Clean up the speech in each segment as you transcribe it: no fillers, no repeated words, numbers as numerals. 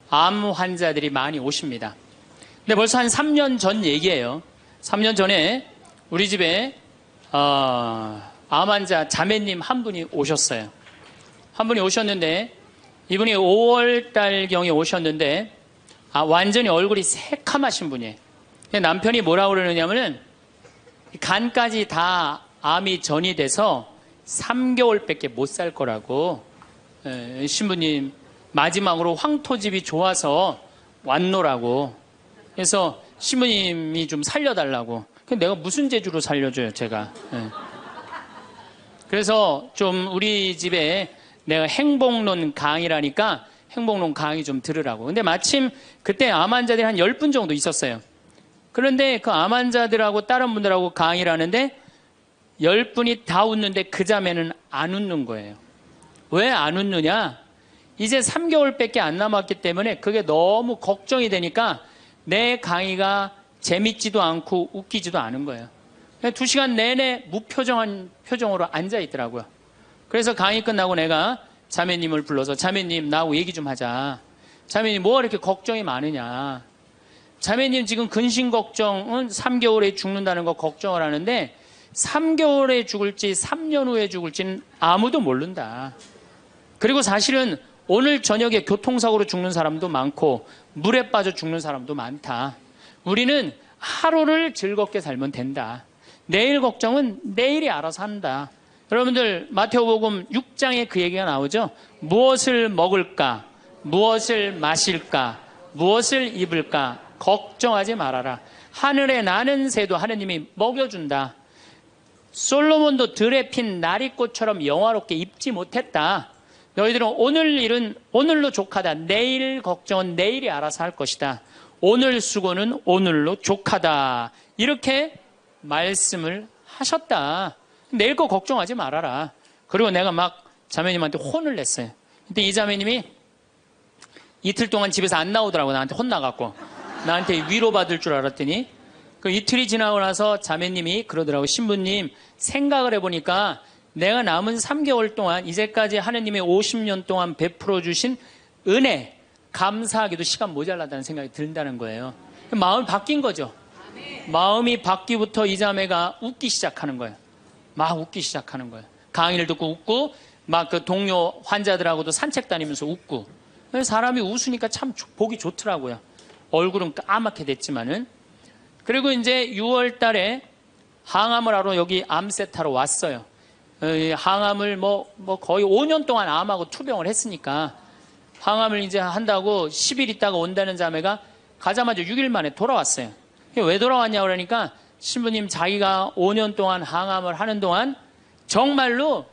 암 환자들이 많이 오십니다. 근데 벌써 한 3년 전 얘기예요. 3년 전에 우리 집에 암 환자 자매님 한 분이 오셨어요. 한 분이 오셨는데 이분이 5월달경에 오셨는데 완전히 얼굴이 새카마신 분이에요. 남편이 뭐라고 그러느냐면은 간까지 다 암이 전이 돼서 3개월밖에 못 살 거라고. 신부님 마지막으로 황토집이 좋아서 왔노라고. 그래서 신부님이 좀 살려달라고. 내가 무슨 재주로 살려줘요 제가. 그래서 좀 우리 집에 내가 행복론 강의라니까 행복론 강의 좀 들으라고. 근데 마침 그때 암 환자들이 한 10분 정도 있었어요. 그런데 그 암 환자들하고 다른 분들하고 강의를 하는데 10분이 다 웃는데 그 자매는 안 웃는 거예요. 왜 안 웃느냐? 이제 3개월밖에 안 남았기 때문에 그게 너무 걱정이 되니까 내 강의가 재밌지도 않고 웃기지도 않은 거예요. 2시간 내내 무표정한 표정으로 앉아 있더라고요. 그래서 강의 끝나고 내가 자매님을 불러서 자매님 나하고 얘기 좀 하자. 자매님 뭐가 이렇게 걱정이 많으냐. 자매님 지금 근심 걱정은 3개월에 죽는다는 거 걱정을 하는데 3개월에 죽을지 3년 후에 죽을지는 아무도 모른다. 그리고 사실은 오늘 저녁에 교통사고로 죽는 사람도 많고 물에 빠져 죽는 사람도 많다. 우리는 하루를 즐겁게 살면 된다. 내일 걱정은 내일이 알아서 한다. 여러분들 마태복음 6장에 그 얘기가 나오죠. 무엇을 먹을까? 무엇을 마실까? 무엇을 입을까? 걱정하지 말아라. 하늘에 나는 새도 하느님이 먹여준다. 솔로몬도 들에 핀 나리꽃처럼 영화롭게 입지 못했다. 너희들은 오늘 일은 오늘로 족하다. 내일 걱정은 내일이 알아서 할 것이다. 오늘 수고는 오늘로 족하다. 이렇게 말씀을 하셨다. 내일 거 걱정하지 말아라. 그리고 내가 막 자매님한테 혼을 냈어요. 근데 이 자매님이 이틀 동안 집에서 안 나오더라고. 나한테 혼나갖고. 나한테 위로받을 줄 알았더니 그 이틀이 지나고 나서 자매님이 그러더라고. 신부님 생각을 해보니까 내가 남은 3개월 동안 이제까지 하느님의 50년 동안 베풀어 주신 은혜 감사하기도 시간 모자라다는 생각이 든다는 거예요. 마음이 바뀐 거죠. 마음이 바뀌부터 이 자매가 웃기 시작하는 거예요. 막 웃기 시작하는 거예요. 강의를 듣고 웃고 막 그 동료 환자들하고도 산책 다니면서 웃고. 사람이 웃으니까 참 보기 좋더라고요. 얼굴은 까맣게 됐지만은. 그리고 이제 6월 달에 항암을 하러 여기 암세타로 왔어요. 항암을 뭐 거의 5년 동안 암하고 투병을 했으니까 항암을 이제 한다고 10일 있다가 온다는 자매가 가자마자 6일 만에 돌아왔어요. 왜 돌아왔냐 그러니까 신부님 자기가 5년 동안 항암을 하는 동안 정말로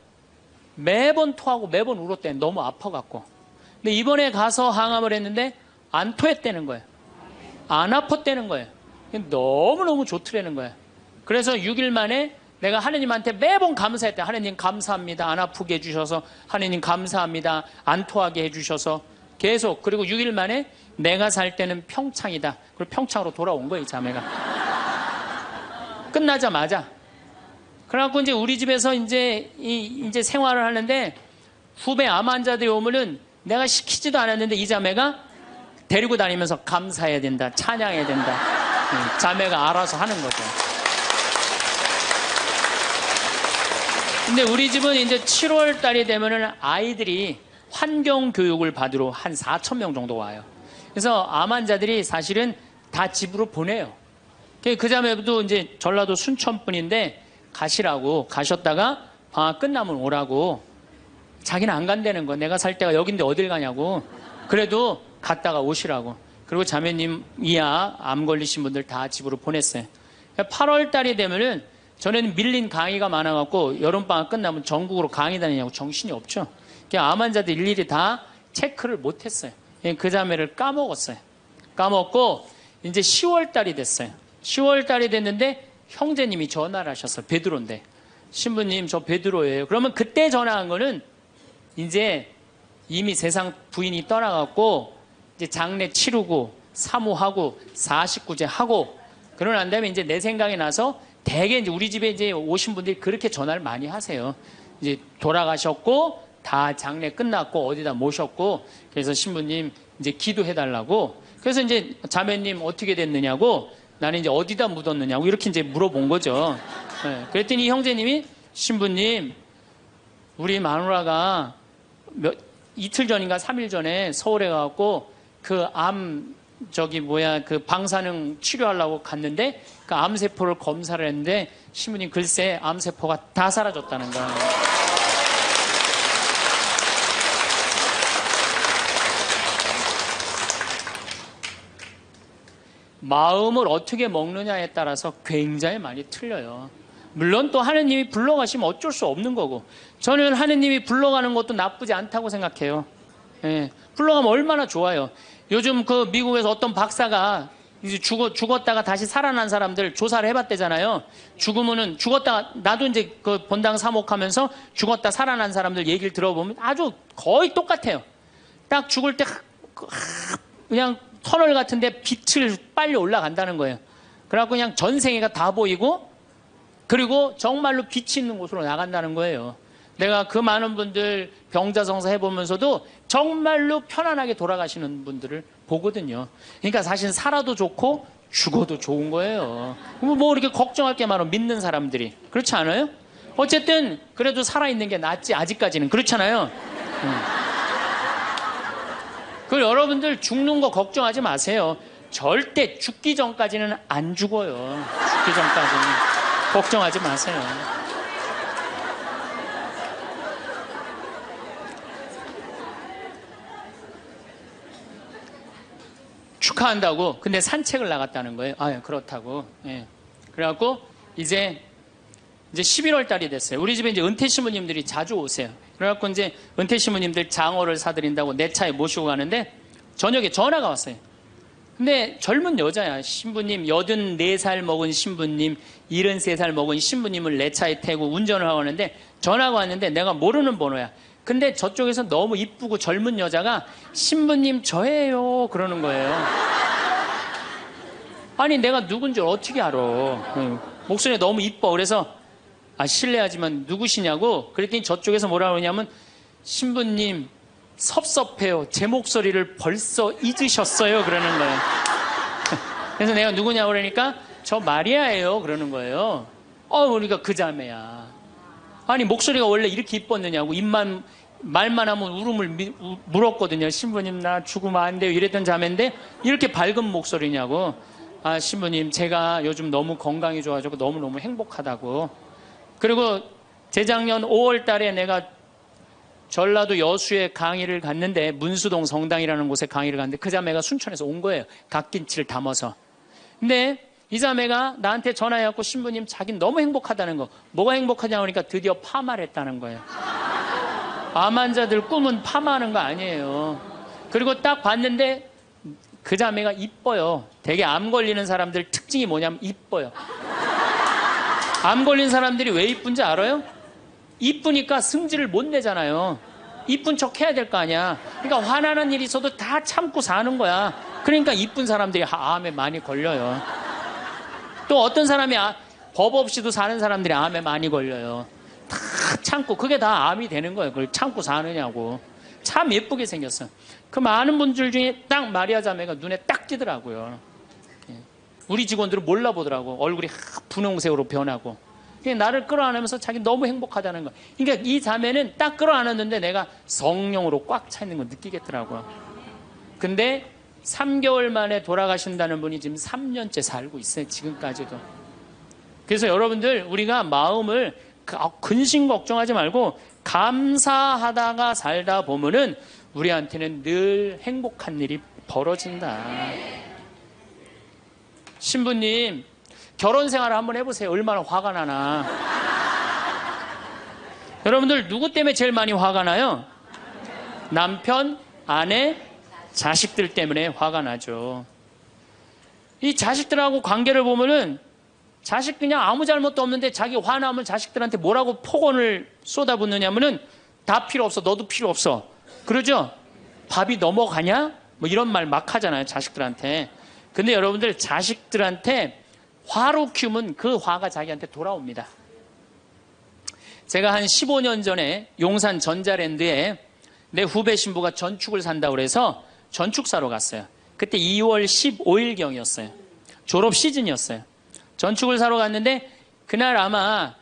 매번 토하고 매번 울었대. 너무 아파갖고. 근데 이번에 가서 항암을 했는데 안 토했다는 거예요. 안 아팠다는 거예요. 너무너무 좋더라는 거예요. 그래서 6일 만에 내가 하느님한테 매번 감사했대. 하느님 감사합니다. 안 아프게 해주셔서. 하느님 감사합니다. 안 토하게 해주셔서. 계속. 그리고 6일 만에 내가 살 때는 평창이다. 그리고 평창으로 돌아온 거예요, 이 자매가. 끝나자마자. 그래갖고 이제 우리 집에서 이제 생활을 하는데 후배 암 환자들이 오면은 내가 시키지도 않았는데 이 자매가 데리고 다니면서 감사해야 된다. 찬양해야 된다. 자매가 알아서 하는 거죠. 근데 우리 집은 이제 7월 달이 되면은 아이들이 환경 교육을 받으러 한 4,000명 정도 와요. 그래서 암 환자들이 사실은 다 집으로 보내요. 그 자매도 이제 전라도 순천 분인데 가시라고 가셨다가 방학 끝나면 오라고. 자기는 안 간다는 거. 내가 살 때가 여긴데 어딜 가냐고. 그래도 갔다가 오시라고. 그리고 자매님 이하 암 걸리신 분들 다 집으로 보냈어요. 8월 달이 되면은 전에는 밀린 강의가 많아갖고 여름방학 끝나면 전국으로 강의 다니냐고 정신이 없죠. 암 환자들 일일이 다 체크를 못했어요. 그 자매를 까먹었어요. 까먹고 이제 10월 달이 됐어요. 10월 달이 됐는데 형제님이 전화를 하셨어요. 베드로인데. 신부님 저 베드로예요. 그러면 그때 전화한 거는 이제 이미 세상 부인이 떠나갖고 이제 장례 치르고 사모하고 49제 하고 그러고 난 다음에 이제 내 생각이 나서 대개 이제 우리 집에 이제 오신 분들이 그렇게 전화를 많이 하세요. 이제 돌아가셨고 다 장례 끝났고 어디다 모셨고 그래서 신부님 이제 기도해달라고. 그래서 이제 자매님 어떻게 됐느냐고, 나는 이제 어디다 묻었느냐고 이렇게 이제 물어본 거죠. 네. 그랬더니 형제님이, 신부님, 우리 마누라가 이틀 전인가 3일 전에 서울에 가갖고 그 그 방사능 치료하려고 갔는데 그 암세포를 검사를 했는데, 신부님 글쎄 암세포가 다 사라졌다는 거예요. 마음을 어떻게 먹느냐에 따라서 굉장히 많이 틀려요. 물론 또 하느님이 불러가시면 어쩔 수 없는 거고, 저는 하느님이 불러가는 것도 나쁘지 않다고 생각해요. 예, 불러가면 얼마나 좋아요. 요즘 그 미국에서 어떤 박사가 이제 죽었다가 다시 살아난 사람들 조사를 해봤대잖아요. 죽었다가, 나도 이제 그 본당 사목하면서 죽었다 살아난 사람들 얘기를 들어보면 아주 거의 똑같아요. 딱 죽을 때 그냥 터널 같은데 빛을 빨리 올라간다는 거예요. 그래갖고 그냥 전생애가 다 보이고, 그리고 정말로 빛이 있는 곳으로 나간다는 거예요. 내가 그 많은 분들 병자성사 해보면서도 정말로 편안하게 돌아가시는 분들을 보거든요. 그러니까 사실 살아도 좋고 죽어도 좋은 거예요. 뭐 이렇게 걱정할 게 많아, 믿는 사람들이. 그렇지 않아요? 어쨌든 그래도 살아있는 게 낫지, 아직까지는. 그렇잖아요. 그 여러분들 죽는 거 걱정하지 마세요. 절대 죽기 전까지는 안 죽어요. 죽기 전까지는 걱정하지 마세요. 축하한다고. 근데 산책을 나갔다는 거예요. 아, 그렇다고. 예. 그래갖고 이제 11월 달이 됐어요. 우리 집에 이제 은퇴 신부님들이 자주 오세요. 그래갖고 이제 은퇴 신부님들 장어를 사드린다고 내 차에 모시고 가는데 저녁에 전화가 왔어요. 근데 젊은 여자야. 신부님, 84살 먹은 신부님, 73살 먹은 신부님을 내 차에 태우고 운전을 하고 하는데 전화가 왔는데 내가 모르는 번호야. 근데 저쪽에서 너무 이쁘고 젊은 여자가 신부님 저예요 그러는 거예요. 아니 내가 누군지 어떻게 알아. 목소리가 너무 이뻐. 그래서 실례하지만 누구시냐고 그랬더니 저쪽에서 뭐라 그러냐면, 신부님 섭섭해요. 제 목소리를 벌써 잊으셨어요 그러는 거예요. 그래서 내가 누구냐고 그러니까 저 마리아예요 그러는 거예요. 그러니까 그 자매야. 아니 목소리가 원래 이렇게 이뻤느냐고. 말만 하면 울음을 물었거든요. 신부님 나 죽으면 안 돼요 이랬던 자매인데 이렇게 밝은 목소리냐고. 신부님 제가 요즘 너무 건강이 좋아지고 너무너무 행복하다고. 그리고 재작년 5월 달에 내가 전라도 여수에 강의를 갔는데, 문수동 성당이라는 곳에 강의를 갔는데 그 자매가 순천에서 온 거예요. 갓김치를 담아서. 근데 이 자매가 나한테 전화해갖고, 신부님 자기는 너무 행복하다는 거. 뭐가 행복하냐고 하니까 드디어 파마를 했다는 거예요. 암 환자들 꿈은 파마하는 거 아니에요. 그리고 딱 봤는데 그 자매가 이뻐요. 되게 암 걸리는 사람들 특징이 뭐냐면 이뻐요. 암 걸린 사람들이 왜 이쁜지 알아요? 이쁘니까 승질을 못 내잖아요. 이쁜 척 해야 될 거 아니야. 그러니까 화나는 일이 있어도 다 참고 사는 거야. 그러니까 이쁜 사람들이 암에 많이 걸려요. 또 어떤 사람이 법 없이도 사는 사람들이 암에 많이 걸려요. 다 참고. 그게 다 암이 되는 거예요. 그걸 참고 사느냐고. 참 예쁘게 생겼어. 그 많은 분들 중에 딱 마리아 자매가 눈에 딱 띄더라고요. 우리 직원들은 몰라보더라고. 얼굴이 분홍색으로 변하고. 나를 끌어안으면서 자기 너무 행복하다는 거. 그러니까 이 자매는 딱 끌어안았는데 내가 성령으로 꽉 차 있는 거 느끼겠더라고요. 근데 3개월 만에 돌아가신다는 분이 지금 3년째 살고 있어요. 지금까지도. 그래서 여러분들 우리가 마음을 근심 걱정하지 말고 감사하다가 살다 보면은 우리한테는 늘 행복한 일이 벌어진다. 신부님 결혼 생활을 한번 해보세요. 얼마나 화가 나나. 여러분들 누구 때문에 제일 많이 화가 나요? 남편, 아내, 자식들 때문에 화가 나죠. 이 자식들하고 관계를 보면은 자식 그냥 아무 잘못도 없는데 자기 화나면 자식들한테 뭐라고 폭언을 쏟아붓느냐면은 다 필요 없어. 너도 필요 없어. 그러죠? 밥이 넘어가냐? 뭐 이런 말 막 하잖아요. 자식들한테. 근데 여러분들 자식들한테 화로 키우면 그 화가 자기한테 돌아옵니다. 제가 한 15년 전에 용산 전자랜드에 내 후배 신부가 전축을 산다고 그래서 전축사로 갔어요. 그때 2월 15일경이었어요. 졸업 시즌이었어요. 전축을 사러 갔는데 그날 아마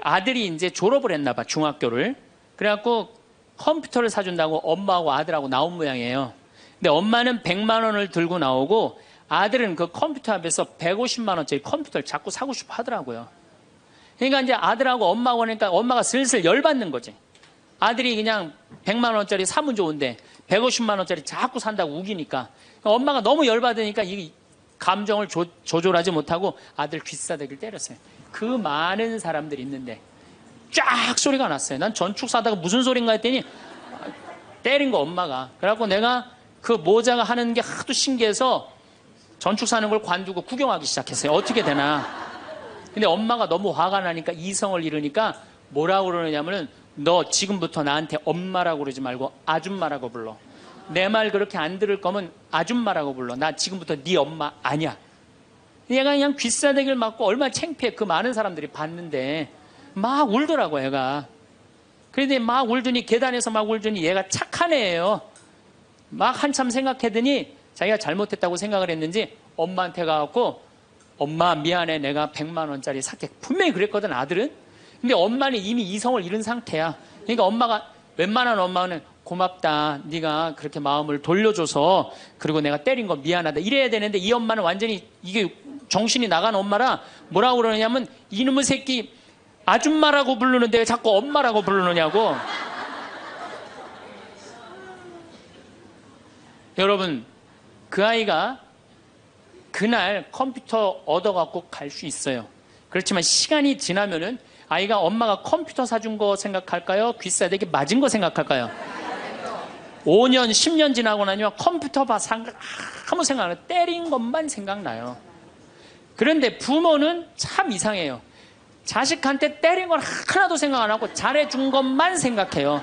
아들이 이제 졸업을 했나 봐, 중학교를. 그래갖고 컴퓨터를 사준다고 엄마하고 아들하고 나온 모양이에요. 근데 엄마는 100만 원을 들고 나오고 아들은 그 컴퓨터 앞에서 150만 원짜리 컴퓨터를 자꾸 사고 싶어 하더라고요. 그러니까 이제 아들하고 엄마하고 하니까 엄마가 슬슬 열받는 거지. 아들이 그냥 100만 원짜리 사면 좋은데 150만 원짜리 자꾸 산다고 우기니까 엄마가 너무 열받으니까 이 감정을 조절하지 못하고 아들 귀싸대기를 때렸어요. 그 많은 사람들이 있는데 쫙 소리가 났어요. 난 전축 사다가 무슨 소린가 했더니 때린 거 엄마가. 그래갖고 내가 그 모자가 하는 게 하도 신기해서 전축 사는 걸 관두고 구경하기 시작했어요. 어떻게 되나. 근데 엄마가 너무 화가 나니까 이성을 잃으니까 뭐라고 그러느냐면은 너 지금부터 나한테 엄마라고 그러지 말고 아줌마라고 불러. 내 말 그렇게 안 들을 거면 아줌마라고 불러. 나 지금부터 네 엄마 아니야. 얘가 그냥 귀싸대기를 맞고 얼마나 창피해. 그 많은 사람들이 봤는데 막 울더라고 얘가. 그런데 막 울더니 계단에서 막 울더니 얘가 착한 애예요. 막 한참 생각하더니 자기가 잘못했다고 생각을 했는지 엄마한테 가갖고 엄마 미안해 내가 100만 원짜리 샀게. 분명히 그랬거든 아들은. 근데 엄마는 이미 이성을 잃은 상태야. 그러니까 엄마가 웬만한 엄마는 고맙다 네가 그렇게 마음을 돌려줘서 그리고 내가 때린 거 미안하다 이래야 되는데 이 엄마는 완전히 이게 정신이 나간 엄마라 뭐라고 그러냐면 이놈의 새끼 아줌마라고 부르는데 왜 자꾸 엄마라고 부르느냐고. 여러분 그 아이가 그날 컴퓨터 얻어갖고 갈 수 있어요. 그렇지만 시간이 지나면은 아이가 엄마가 컴퓨터 사준 거 생각할까요? 귀싸대기 맞은 거 생각할까요? 5년, 10년 지나고 나면 컴퓨터 아무 생각 안 해요. 때린 것만 생각나요. 그런데 부모는 참 이상해요. 자식한테 때린 건 하나도 생각 안 하고 잘해준 것만 생각해요.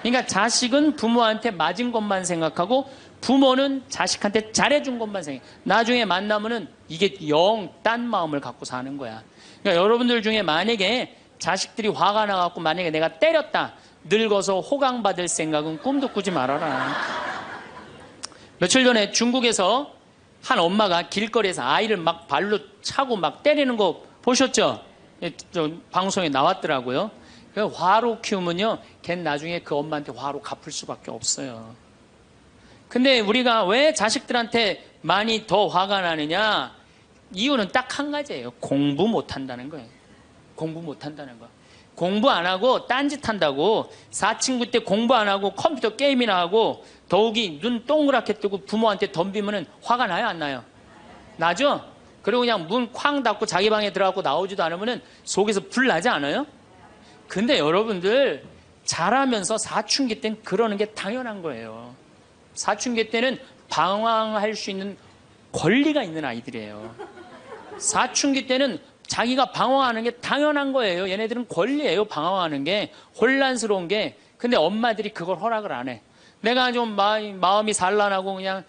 그러니까 자식은 부모한테 맞은 것만 생각하고 부모는 자식한테 잘해준 것만 생각해요. 나중에 만나면은 이게 영 딴 마음을 갖고 사는 거야. 그러니까 여러분들 중에 만약에 자식들이 화가 나갖고 만약에 내가 때렸다. 늙어서 호강받을 생각은 꿈도 꾸지 말아라. 며칠 전에 중국에서 한 엄마가 길거리에서 아이를 막 발로 차고 막 때리는 거 보셨죠? 방송에 나왔더라고요. 화로 키우면요, 걔는 나중에 그 엄마한테 화로 갚을 수밖에 없어요. 근데 우리가 왜 자식들한테 많이 더 화가 나느냐? 이유는 딱 한 가지예요. 공부 못한다는 거예요. 공부 못한다는 거. 공부 안 하고 딴짓 한다고. 사친구 때 공부 안 하고 컴퓨터 게임이나 하고 더욱이 눈 동그랗게 뜨고 부모한테 덤비면은 화가 나요, 안 나요? 나죠? 그리고 그냥 문 쾅 닫고 자기 방에 들어가고 나오지도 않으면은 속에서 불 나지 않아요? 근데 여러분들 자라면서 사춘기 때는 그러는 게 당연한 거예요. 사춘기 때는 방황할 수 있는 권리가 있는 아이들이에요. 사춘기 때는 자기가 방황하는 게 당연한 거예요. 얘네들은 권리예요. 방황하는 게. 혼란스러운 게. 근데 엄마들이 그걸 허락을 안 해. 내가 좀 마음이 산란하고 그냥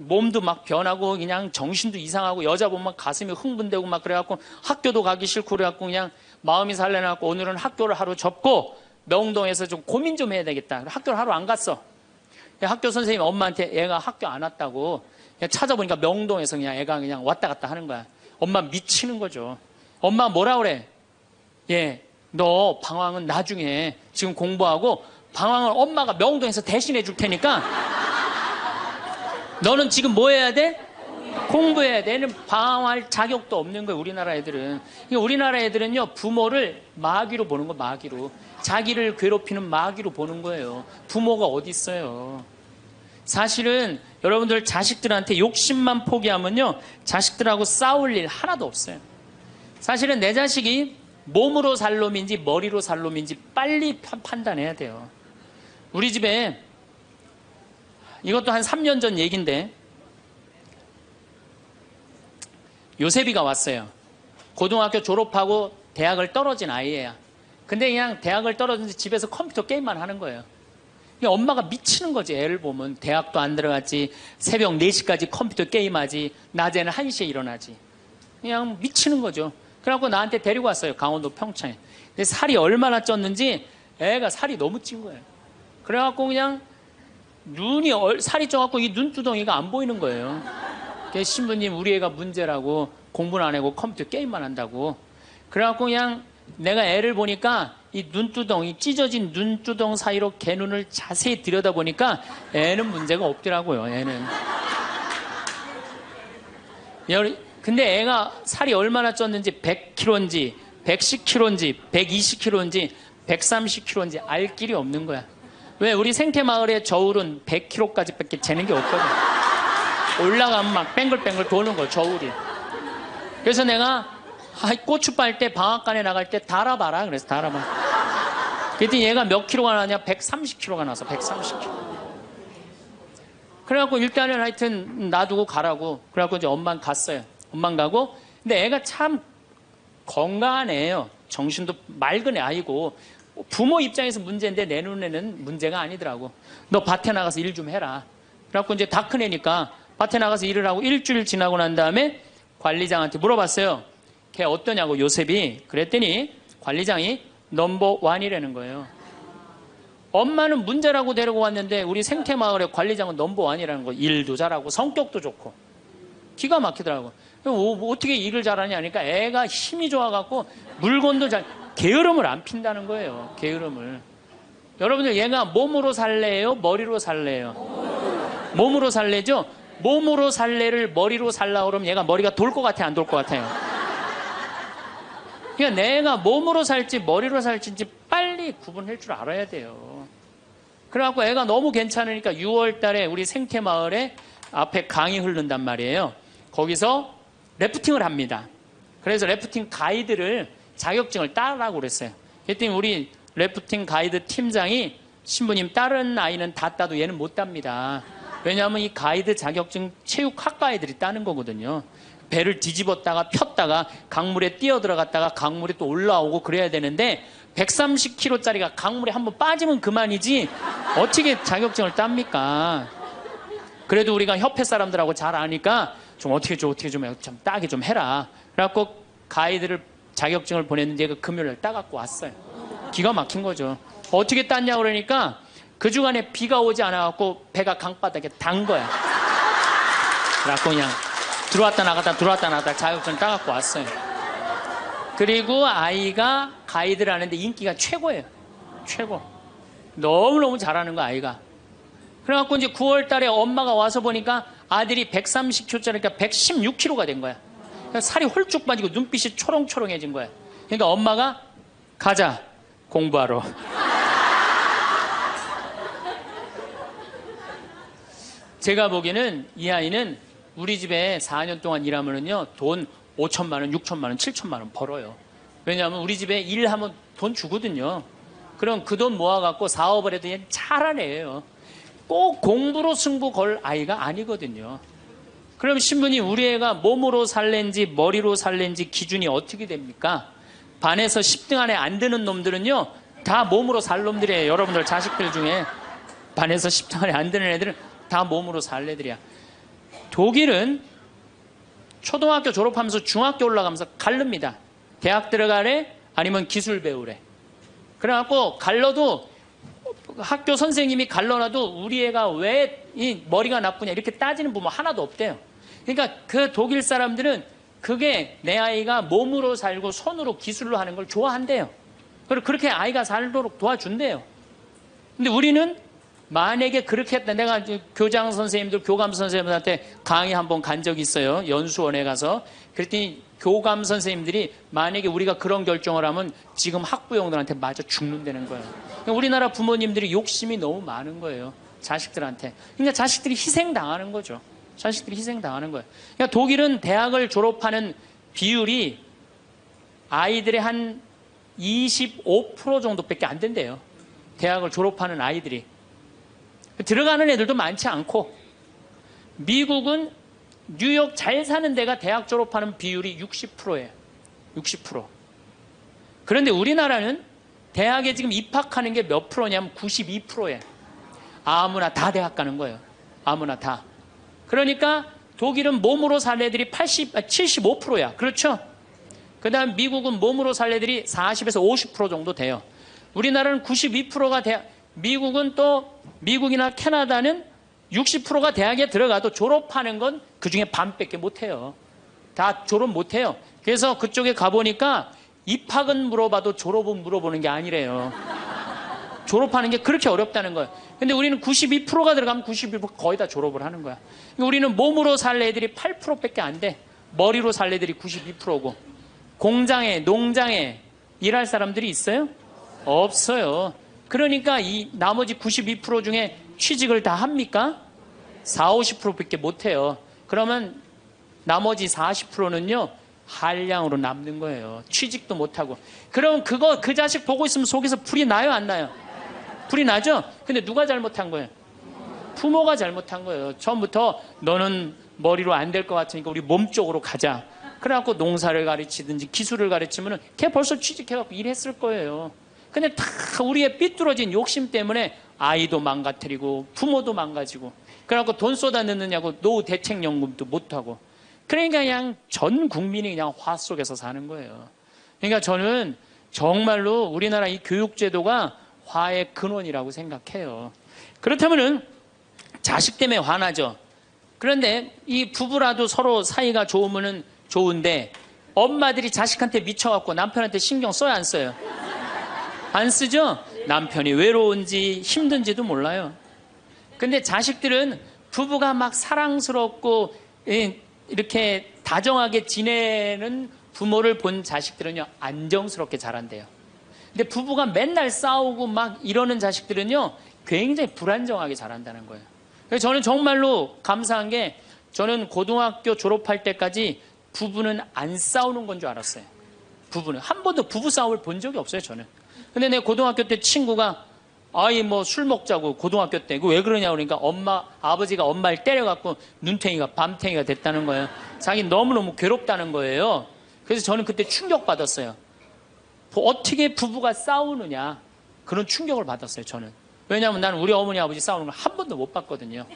몸도 막 변하고 그냥 정신도 이상하고 여자 보면 가슴이 흥분되고 막 그래갖고 학교도 가기 싫고 그래갖고 그냥 마음이 산란해갖고 오늘은 학교를 하루 접고 명동에서 좀 고민 좀 해야 되겠다. 학교를 하루 안 갔어. 학교 선생님이 엄마한테 애가 학교 안 왔다고 그냥 찾아보니까 명동에서 그냥 애가 그냥 왔다 갔다 하는 거야. 엄마 미치는 거죠. 엄마 뭐라 그래? 예, 너 방황은 나중에 지금 공부하고 방황을 엄마가 명동에서 대신해 줄 테니까 너는 지금 뭐 해야 돼? 공부해야 돼. 얘는 방황할 자격도 없는 거예요. 우리나라 애들은. 우리나라 애들은요 부모를 마귀로 보는 거. 마귀로. 자기를 괴롭히는 마귀로 보는 거예요. 부모가 어디 있어요. 사실은 여러분들 자식들한테 욕심만 포기하면요 자식들하고 싸울 일 하나도 없어요. 사실은 내 자식이 몸으로 살 놈인지 머리로 살 놈인지 빨리 판단해야 돼요. 우리 집에 이것도 한 3년 전 얘기인데 요셉이가 왔어요. 고등학교 졸업하고 대학을 떨어진 아이예요. 근데 그냥 대학을 떨어진지 집에서 컴퓨터 게임만 하는 거예요. 엄마가 미치는 거지. 애를 보면 대학도 안 들어갔지, 새벽 4시까지 컴퓨터 게임하지, 낮에는 1시에 일어나지. 그냥 미치는 거죠. 그래갖고 나한테 데리고 왔어요. 강원도 평창에. 근데 살이 얼마나 쪘는지 애가 살이 너무 찐 거예요. 그래갖고 그냥 눈이 살이 쪄갖고 이 눈두덩이가 안 보이는 거예요. 그래서 신부님 우리 애가 문제라고 공부는 안 하고 컴퓨터 게임만 한다고. 그래갖고 그냥 내가 애를 보니까 이 눈두덩이 찢어진 눈두덩 사이로 개 눈을 자세히 들여다보니까 애는 문제가 없더라고요. 애는. 근데 애가 살이 얼마나 쪘는지 100kg인지 110kg인지 120kg인지 130kg인지 알 길이 없는 거야. 왜? 우리 생태마을의 저울은 100kg까지 밖에 재는 게 없거든. 올라가면 막 뱅글뱅글 도는 거야, 저울이. 그래서 내가 고추 빨 때 방앗간에 나갈 때 달아봐라. 그래서 달아봐. 그랬더니 얘가 몇 킬로가 나냐? 130kg가 나서 130kg. 그래갖고 일단은 하여튼 놔두고 가라고. 그래갖고 이제 엄마는 갔어요. 엄마는 가고. 근데 애가 참 건강한 애예요. 정신도 맑은 애 아이고. 부모 입장에서 문제인데 내 눈에는 문제가 아니더라고. 너 밭에 나가서 일 좀 해라. 그래갖고 이제 다 큰 애니까 밭에 나가서 일을 하고 일주일 지나고 난 다음에 관리장한테 물어봤어요. 걔 어떠냐고, 요셉이. 그랬더니 관리장이 넘버 원이라는 거예요. 엄마는 문제라고 데리고 왔는데 우리 생태마을의 관리장은 넘버 원이라는 거. 일도 잘하고 성격도 좋고 기가 막히더라고. 어떻게 일을 잘하냐 하니까 애가 힘이 좋아갖고 물건도 게으름을 안 핀다는 거예요. 게으름을. 여러분들 얘가 몸으로 살래요? 머리로 살래요? 몸으로 살래죠? 몸으로 살래를 머리로 살라 그러면 얘가 머리가 돌 것 같아, 안 돌 것 같아요? 그러니까 내가 몸으로 살지 머리로 살지 빨리 구분할 줄 알아야 돼요. 그래갖고 애가 너무 괜찮으니까 6월 달에 우리 생태마을에 앞에 강이 흐른단 말이에요. 거기서 래프팅을 합니다. 그래서 래프팅 가이드를 자격증을 따라고 그랬어요. 그랬더니 우리 래프팅 가이드 팀장이 신부님 다른 아이는 다 따도 얘는 못 땁니다. 왜냐하면 이 가이드 자격증 체육학과 애들이 따는 거거든요. 배를 뒤집었다가 폈다가 강물에 뛰어들어갔다가 강물에 또 올라오고 그래야 되는데 130kg짜리가 강물에 한번 빠지면 그만이지 어떻게 자격증을 땁니까? 그래도 우리가 협회 사람들하고 잘 아니까 좀 어떻게 좀 따게 좀 해라. 그래갖고 가이드를 자격증을 보냈는데 얘가 금요일날 따갖고 왔어요. 기가 막힌 거죠. 어떻게 땄냐고 그러니까 그 주간에 비가 오지 않아갖고 배가 강바닥에 단 거야. 그래갖고 그냥 들어왔다 나갔다 자격증 따갖고 왔어요. 그리고 아이가 가이드를 하는데 인기가 최고예요. 최고. 너무너무 잘하는 거 아이가. 그래갖고 이제 9월 달에 엄마가 와서 보니까 아들이 130kg짜리니까 116kg가 된 거야. 살이 홀쭉 빠지고 눈빛이 초롱초롱해진 거야. 그러니까 엄마가 가자, 공부하러. 제가 보기에는 이 아이는 우리 집에 4년 동안 일하면은요, 돈 5천만 원, 6천만 원, 7천만 원 벌어요. 왜냐하면 우리 집에 일하면 돈 주거든요. 그럼 그 돈 모아갖고 사업을 해도 얘는 잘하는 애예요. 꼭 공부로 승부 걸 아이가 아니거든요. 그럼 신부님 우리 애가 몸으로 살랜지 머리로 살랜지 기준이 어떻게 됩니까? 반에서 10등 안에 안 드는 놈들은요, 다 몸으로 살 놈들이에요. 여러분들 자식들 중에 반에서 10등 안에 안 드는 애들은 다 몸으로 살 애들이야. 독일은 초등학교 졸업하면서 중학교 올라가면서 갈릅니다. 대학 들어가래 아니면 기술 배우래. 그래갖고 갈러도 학교 선생님이 갈러놔도 우리 애가 왜 이 머리가 나쁘냐 이렇게 따지는 부모 하나도 없대요. 그러니까 그 독일 사람들은 그게 내 아이가 몸으로 살고 손으로 기술로 하는 걸 좋아한대요. 그리고 그렇게 아이가 살도록 도와준대요. 근데 우리는 만약에 그렇게 했다. 내가 교장 선생님들, 교감 선생님들한테 강의 한번 간 적이 있어요. 연수원에 가서. 그랬더니 교감 선생님들이 만약에 우리가 그런 결정을 하면 지금 학부형들한테 맞아 죽는다는 거예요. 그러니까 우리나라 부모님들이 욕심이 너무 많은 거예요. 자식들한테. 그러니까 자식들이 희생당하는 거죠. 자식들이 희생당하는 거예요. 그러니까 독일은 대학을 졸업하는 비율이 아이들의 한 25% 정도밖에 안 된대요. 대학을 졸업하는 아이들이. 들어가는 애들도 많지 않고, 미국은 뉴욕 잘 사는 데가 대학 졸업하는 비율이 60%예요. 60%. 그런데 우리나라는 대학에 지금 입학하는 게 몇 프로냐면 92%예요. 아무나 다 대학 가는 거예요. 아무나 다. 그러니까 독일은 몸으로 살 애들이 75%야. 그렇죠? 그 다음 미국은 몸으로 살 애들이 40에서 50% 정도 돼요. 우리나라는 92%가 미국은 또 미국이나 캐나다는 60%가 대학에 들어가도 졸업하는 건 그중에 반밖에 못해요. 다 졸업 못해요. 그래서 그쪽에 가보니까 입학은 물어봐도 졸업은 물어보는 게 아니래요. 졸업하는 게 그렇게 어렵다는 거예요. 근데 우리는 92%가 들어가면 92% 거의 다 졸업을 하는 거야. 우리는 몸으로 살 애들이 8%밖에 안 돼. 머리로 살 애들이 92%고. 공장에, 농장에 일할 사람들이 있어요? 없어요. 그러니까 이 나머지 92% 중에 취직을 다 합니까? 40, 50%밖에 못해요. 그러면 나머지 40%는요, 한량으로 남는 거예요. 취직도 못하고. 그럼 그 자식 보고 있으면 속에서 불이 나요, 안 나요? 불이 나죠? 근데 누가 잘못한 거예요? 부모가 잘못한 거예요. 처음부터 너는 머리로 안 될 것 같으니까 우리 몸 쪽으로 가자. 그래갖고 농사를 가르치든지 기술을 가르치면은 걔 벌써 취직해갖고 일했을 거예요. 근데 다 우리의 삐뚤어진 욕심 때문에 아이도 망가뜨리고 부모도 망가지고 그래갖고 돈 쏟아 넣느냐고 노후 대책연금도 못하고 그러니까 그냥 전 국민이 그냥 화 속에서 사는 거예요. 그러니까 저는 정말로 우리나라 이 교육제도가 화의 근원이라고 생각해요. 그렇다면은 자식 때문에 화나죠. 그런데 이 부부라도 서로 사이가 좋으면은 좋은데 엄마들이 자식한테 미쳐갖고 남편한테 신경 써야 안 써요? 안 쓰죠? 남편이 외로운지 힘든지도 몰라요. 근데 자식들은 부부가 막 사랑스럽고 이렇게 다정하게 지내는 부모를 본 자식들은요 안정스럽게 자란대요. 근데 부부가 맨날 싸우고 막 이러는 자식들은요 굉장히 불안정하게 자란다는 거예요. 그래서 저는 정말로 감사한 게 저는 고등학교 졸업할 때까지 부부는 안 싸우는 건 줄 알았어요. 부부는 한 번도 부부 싸움을 본 적이 없어요. 저는. 근데 내 고등학교 때 친구가 아이 뭐 술 먹자고 고등학교 때 왜 그러냐 그러니까 아버지가 엄마를 때려갖고 눈탱이가 밤탱이가 됐다는 거예요. 자기 너무너무 괴롭다는 거예요. 그래서 저는 그때 충격받았어요. 어떻게 부부가 싸우느냐 그런 충격을 받았어요. 저는. 왜냐하면 나는 우리 어머니 아버지 싸우는 걸 한 번도 못 봤거든요.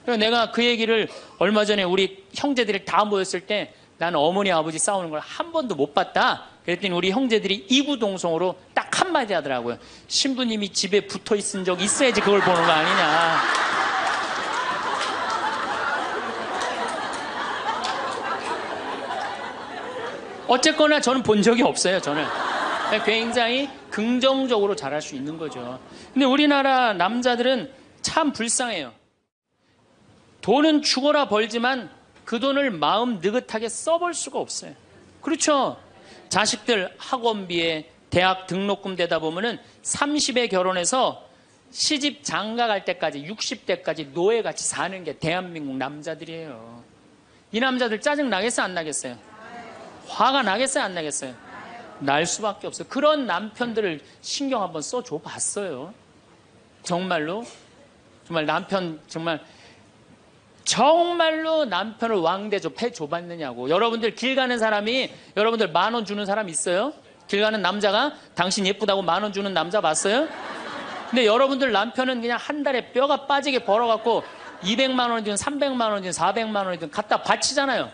그래서 내가 그 얘기를 얼마 전에 우리 형제들이 다 모였을 때 나는 어머니 아버지 싸우는 걸 한 번도 못 봤다. 그랬더니 우리 형제들이 이구동성으로 딱 한마디 하더라고요. 신부님이 집에 붙어 있은 적 있어야지 그걸 보는 거 아니냐. 어쨌거나 저는 본 적이 없어요. 저는 굉장히 긍정적으로 자랄 수 있는 거죠. 근데 우리나라 남자들은 참 불쌍해요. 돈은 죽어라 벌지만 그 돈을 마음 느긋하게 써볼 수가 없어요. 그렇죠? 자식들 학원비에 대학 등록금 대다 보면은 30에 결혼해서 시집 장가 갈 때까지 60대까지 노예같이 사는 게 대한민국 남자들이에요. 이 남자들 짜증 나겠어요? 안 나겠어요? 화가 나겠어요? 안 나겠어요? 날 수밖에 없어요. 그런 남편들을 신경 한번 써줘 봤어요. 정말로 남편 정말로 남편을 왕대접 해줘봤느냐고. 여러분들 길 가는 사람이 여러분들 10,000원 주는 사람 있어요? 길 가는 남자가 당신 예쁘다고 10,000원 주는 남자 봤어요? 근데 여러분들 남편은 그냥 한 달에 뼈가 빠지게 벌어갖고 200만 원이든 300만 원이든 400만 원이든 갖다 바치잖아요.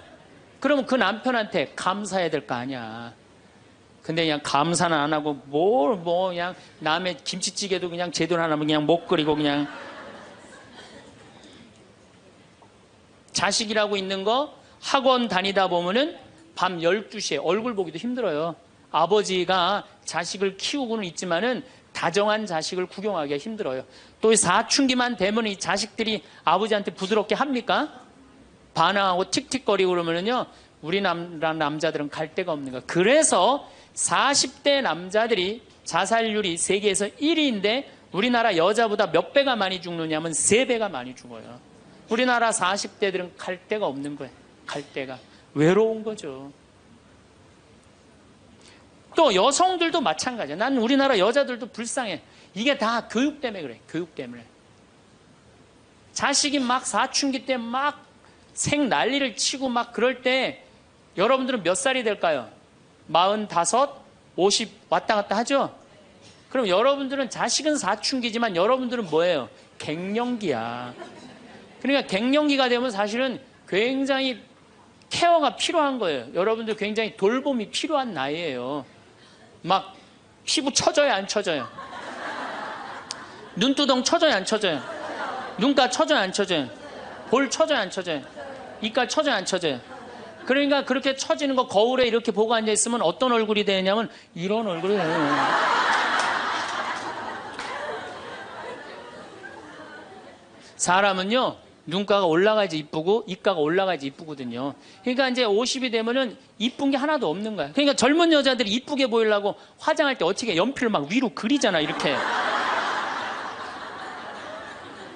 그러면 그 남편한테 감사해야 될 거 아니야. 근데 그냥 감사는 안 하고 그냥 남의 김치찌개도 그냥 제대로 안 하면 그냥 못 끓이고 그냥 자식이라고 있는 거 학원 다니다 보면은 밤 12시에 얼굴 보기도 힘들어요. 아버지가 자식을 키우고는 있지만은 다정한 자식을 구경하기가 힘들어요. 또 사춘기만 되면 이 자식들이 아버지한테 부드럽게 합니까? 반항하고 틱틱거리고 그러면은요, 우리나라 남자들은 갈 데가 없는 거예요. 그래서 40대 남자들이 자살률이 세계에서 1위인데 우리나라 여자보다 몇 배가 많이 죽느냐면 3배가 많이 죽어요. 우리나라 40대들은 갈 데가 없는 거예요. 갈 데가. 외로운 거죠. 또 여성들도 마찬가지야. 난 우리나라 여자들도 불쌍해. 이게 다 교육 때문에 그래. 교육 때문에. 자식이 막 사춘기 때 막 생 난리를 치고 막 그럴 때 여러분들은 몇 살이 될까요? 45, 50 왔다 갔다 하죠? 그럼 여러분들은 자식은 사춘기지만 여러분들은 뭐예요? 갱년기야. 그러니까 갱년기가 되면 사실은 굉장히 케어가 필요한 거예요. 여러분들 굉장히 돌봄이 필요한 나이예요. 막 피부 처져요, 안 처져요? 눈두덩 쳐져요, 안 쳐져요? 눈가 쳐져요, 안 쳐져요? 볼 쳐져요, 안 쳐져요? 이깔 쳐져요, 안 쳐져요? 그러니까 그렇게 처지는 거 거울에 이렇게 보고 앉아있으면 어떤 얼굴이 되냐면 이런 얼굴이 돼요. 사람은요, 눈가가 올라가야지 이쁘고 입가가 올라가야지 이쁘거든요. 그러니까 이제 50이 되면은 이쁜 게 하나도 없는 거야. 그러니까 젊은 여자들이 이쁘게 보이려고 화장할 때 어떻게 연필을 막 위로 그리잖아, 이렇게.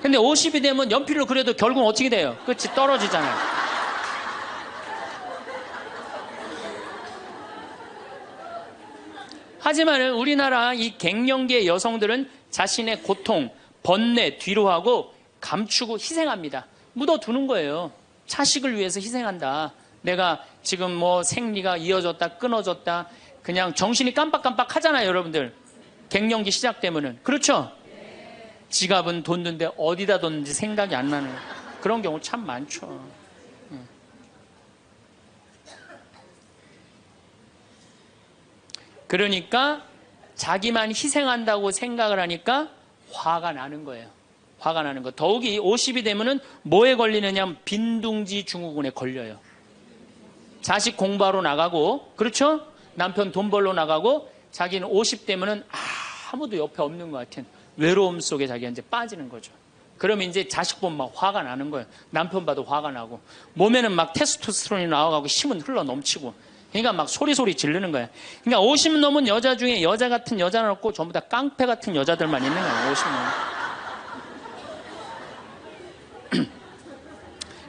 근데 50이 되면 연필로 그려도 결국은 어떻게 돼요? 끝이 떨어지잖아요. 하지만 우리나라 이 갱년기의 여성들은 자신의 고통, 번뇌 뒤로 하고 감추고 희생합니다. 묻어두는 거예요. 자식을 위해서 희생한다. 내가 지금 뭐 생리가 이어졌다, 끊어졌다. 그냥 정신이 깜빡깜빡 하잖아요, 여러분들. 갱년기 시작되면은. 그렇죠? 지갑은 뒀는데 어디다 뒀는지 생각이 안 나는 그런 경우 참 많죠. 그러니까 자기만 희생한다고 생각을 하니까 화가 나는 거예요. 화가 나는 거. 더욱이 50이 되면은 뭐에 걸리느냐? 빈둥지 증후군에 걸려요. 자식 공부하러 나가고, 그렇죠? 남편 돈 벌러 나가고, 자기는 50 되면은 아무도 옆에 없는 것 같은 외로움 속에 자기가 이제 빠지는 거죠. 그러면 이제 자식 보면 막 화가 나는 거예요. 남편 봐도 화가 나고, 몸에는 막 테스토스테론이 나와가고 힘은 흘러 넘치고, 그러니까 막 소리 지르는 거예요. 그러니까 50 넘은 여자 중에 여자 같은 여자는 없고 전부 다 깡패 같은 여자들만 있는 거예요. 50 넘은.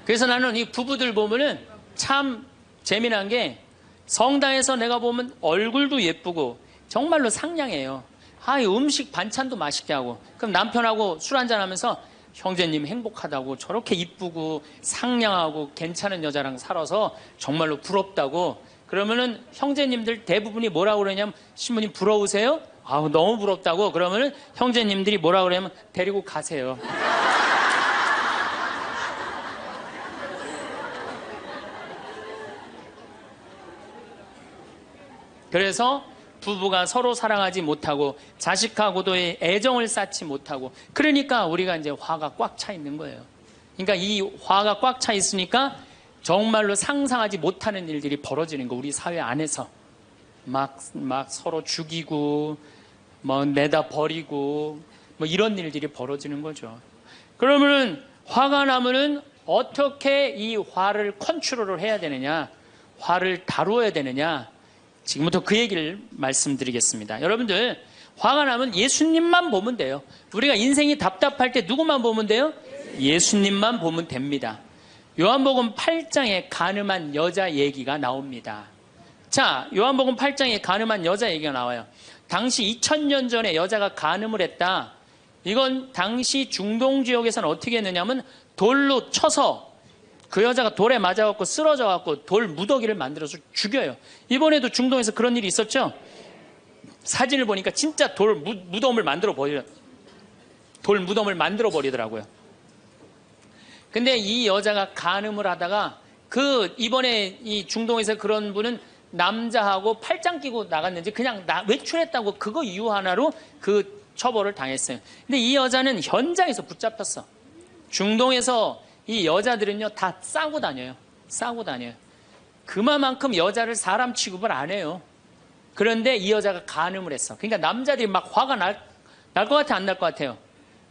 그래서 나는 이 부부들 보면은 참 재미난 게 성당에서 내가 보면 얼굴도 예쁘고 정말로 상냥해요. 이 음식 반찬도 맛있게 하고, 그럼 남편하고 술 한잔 하면서 형제님 행복하다고, 저렇게 이쁘고 상냥하고 괜찮은 여자랑 살아서 정말로 부럽다고. 그러면은 형제님들 대부분이 뭐라고 그러냐면, 신부님 부러우세요? 너무 부럽다고. 그러면은 형제님들이 뭐라고 그러냐면 데리고 가세요. 그래서 부부가 서로 사랑하지 못하고 자식하고도의 애정을 쌓지 못하고, 그러니까 우리가 이제 화가 꽉 차 있는 거예요. 그러니까 이 화가 꽉 차 있으니까 정말로 상상하지 못하는 일들이 벌어지는 거. 우리 사회 안에서 막 서로 죽이고 뭐 내다 버리고 뭐 이런 일들이 벌어지는 거죠. 그러면은 화가 나면은 어떻게 이 화를 컨트롤을 해야 되느냐, 화를 다루어야 되느냐, 지금부터 그 얘기를 말씀드리겠습니다. 여러분들, 화가 나면 예수님만 보면 돼요. 우리가 인생이 답답할 때 누구만 보면 돼요? 예수님만 보면 됩니다. 요한복음 8장에 가늠한 여자 얘기가 나옵니다. 자, 요한복음 8장에 가늠한 여자 얘기가 나와요. 당시 2000년 전에 여자가 가늠을 했다. 이건 당시 중동 지역에서는 어떻게 했느냐면 돌로 쳐서 그 여자가 돌에 맞아갖고 쓰러져갖고 돌 무더기를 만들어서 죽여요. 이번에도 중동에서 그런 일이 있었죠? 사진을 보니까 진짜 돌 무덤을 만들어 버리더라고요. 근데 이 여자가 간음을 하다가 이번에 이 중동에서 그런 분은 남자하고 팔짱 끼고 나갔는지 그냥 외출했다고 그거 이유 하나로 그 처벌을 당했어요. 근데 이 여자는 현장에서 붙잡혔어. 중동에서 이 여자들은요 다 싸고 다녀요. 그만큼 여자를 사람 취급을 안 해요. 그런데 이 여자가 간음을 했어. 그러니까 남자들이 막 화가 날 것 같아, 안 날 것 같아요?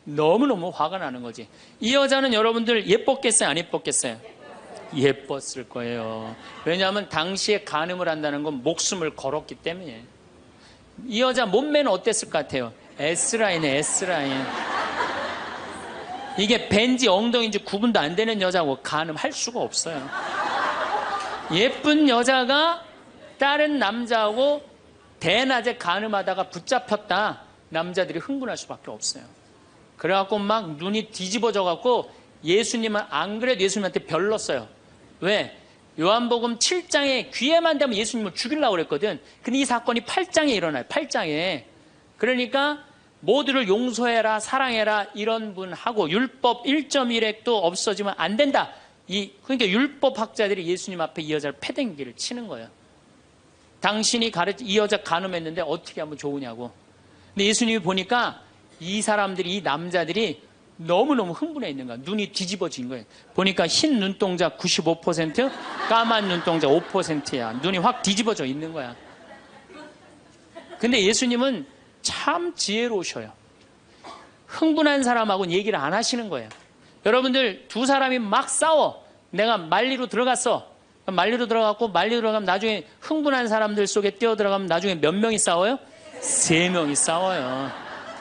너무너무 화가 나는 거지. 이 여자는 여러분들 예뻤겠어요, 안 예뻤겠어요? 예뻤을 거예요. 왜냐하면 당시에 간음을 한다는 건 목숨을 걸었기 때문에. 이 여자 몸매는 어땠을 것 같아요? S라인에 S라인. 이게 벤지 엉덩이인지 구분도 안 되는 여자고 간음할 수가 없어요. 예쁜 여자가 다른 남자하고 대낮에 간음하다가 붙잡혔다. 남자들이 흥분할 수밖에 없어요. 그래갖고 막 눈이 뒤집어져갖고 예수님은 안 그래도 예수님한테 별렀어요. 왜? 요한복음 7장에 귀에만 대면 예수님을 죽이려고 그랬거든. 근데 이 사건이 8장에 일어나요. 8장에. 그러니까 모두를 용서해라, 사랑해라 이런 분하고 율법 1.1핵도 없어지면 안 된다. 그러니까 율법학자들이 예수님 앞에 이 여자를 패댕기를 치는 거예요. 당신이 이 여자 간음했는데 어떻게 하면 좋으냐고. 근데 예수님이 보니까 이 사람들이, 이 남자들이 너무너무 흥분해 있는 거야. 눈이 뒤집어진 거예요. 보니까 흰 눈동자 95%, 까만 눈동자 5%야. 눈이 확 뒤집어져 있는 거야. 근데 예수님은 참 지혜로우셔요. 흥분한 사람하고는 얘기를 안 하시는 거예요. 여러분들, 두 사람이 막 싸워. 내가 말리로 들어갔어. 말리로 들어갔고, 말리로 들어가면 나중에 흥분한 사람들 속에 뛰어들어가면 나중에 몇 명이 싸워요? 3명이 싸워요.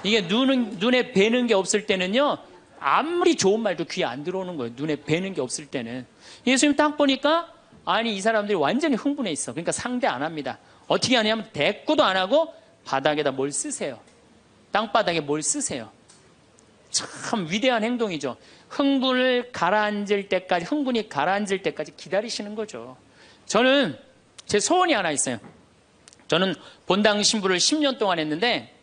이게 눈에 뵈는 게 없을 때는요, 아무리 좋은 말도 귀에 안 들어오는 거예요. 눈에 뵈는 게 없을 때는. 예수님 딱 보니까, 아니, 이 사람들이 완전히 흥분해 있어. 그러니까 상대 안 합니다. 어떻게 하냐면, 대꾸도 안 하고, 바닥에다 뭘 쓰세요. 땅바닥에 뭘 쓰세요. 참 위대한 행동이죠. 흥분이 가라앉을 때까지 기다리시는 거죠. 저는 제 소원이 하나 있어요. 저는 본당 신부를 10년 동안 했는데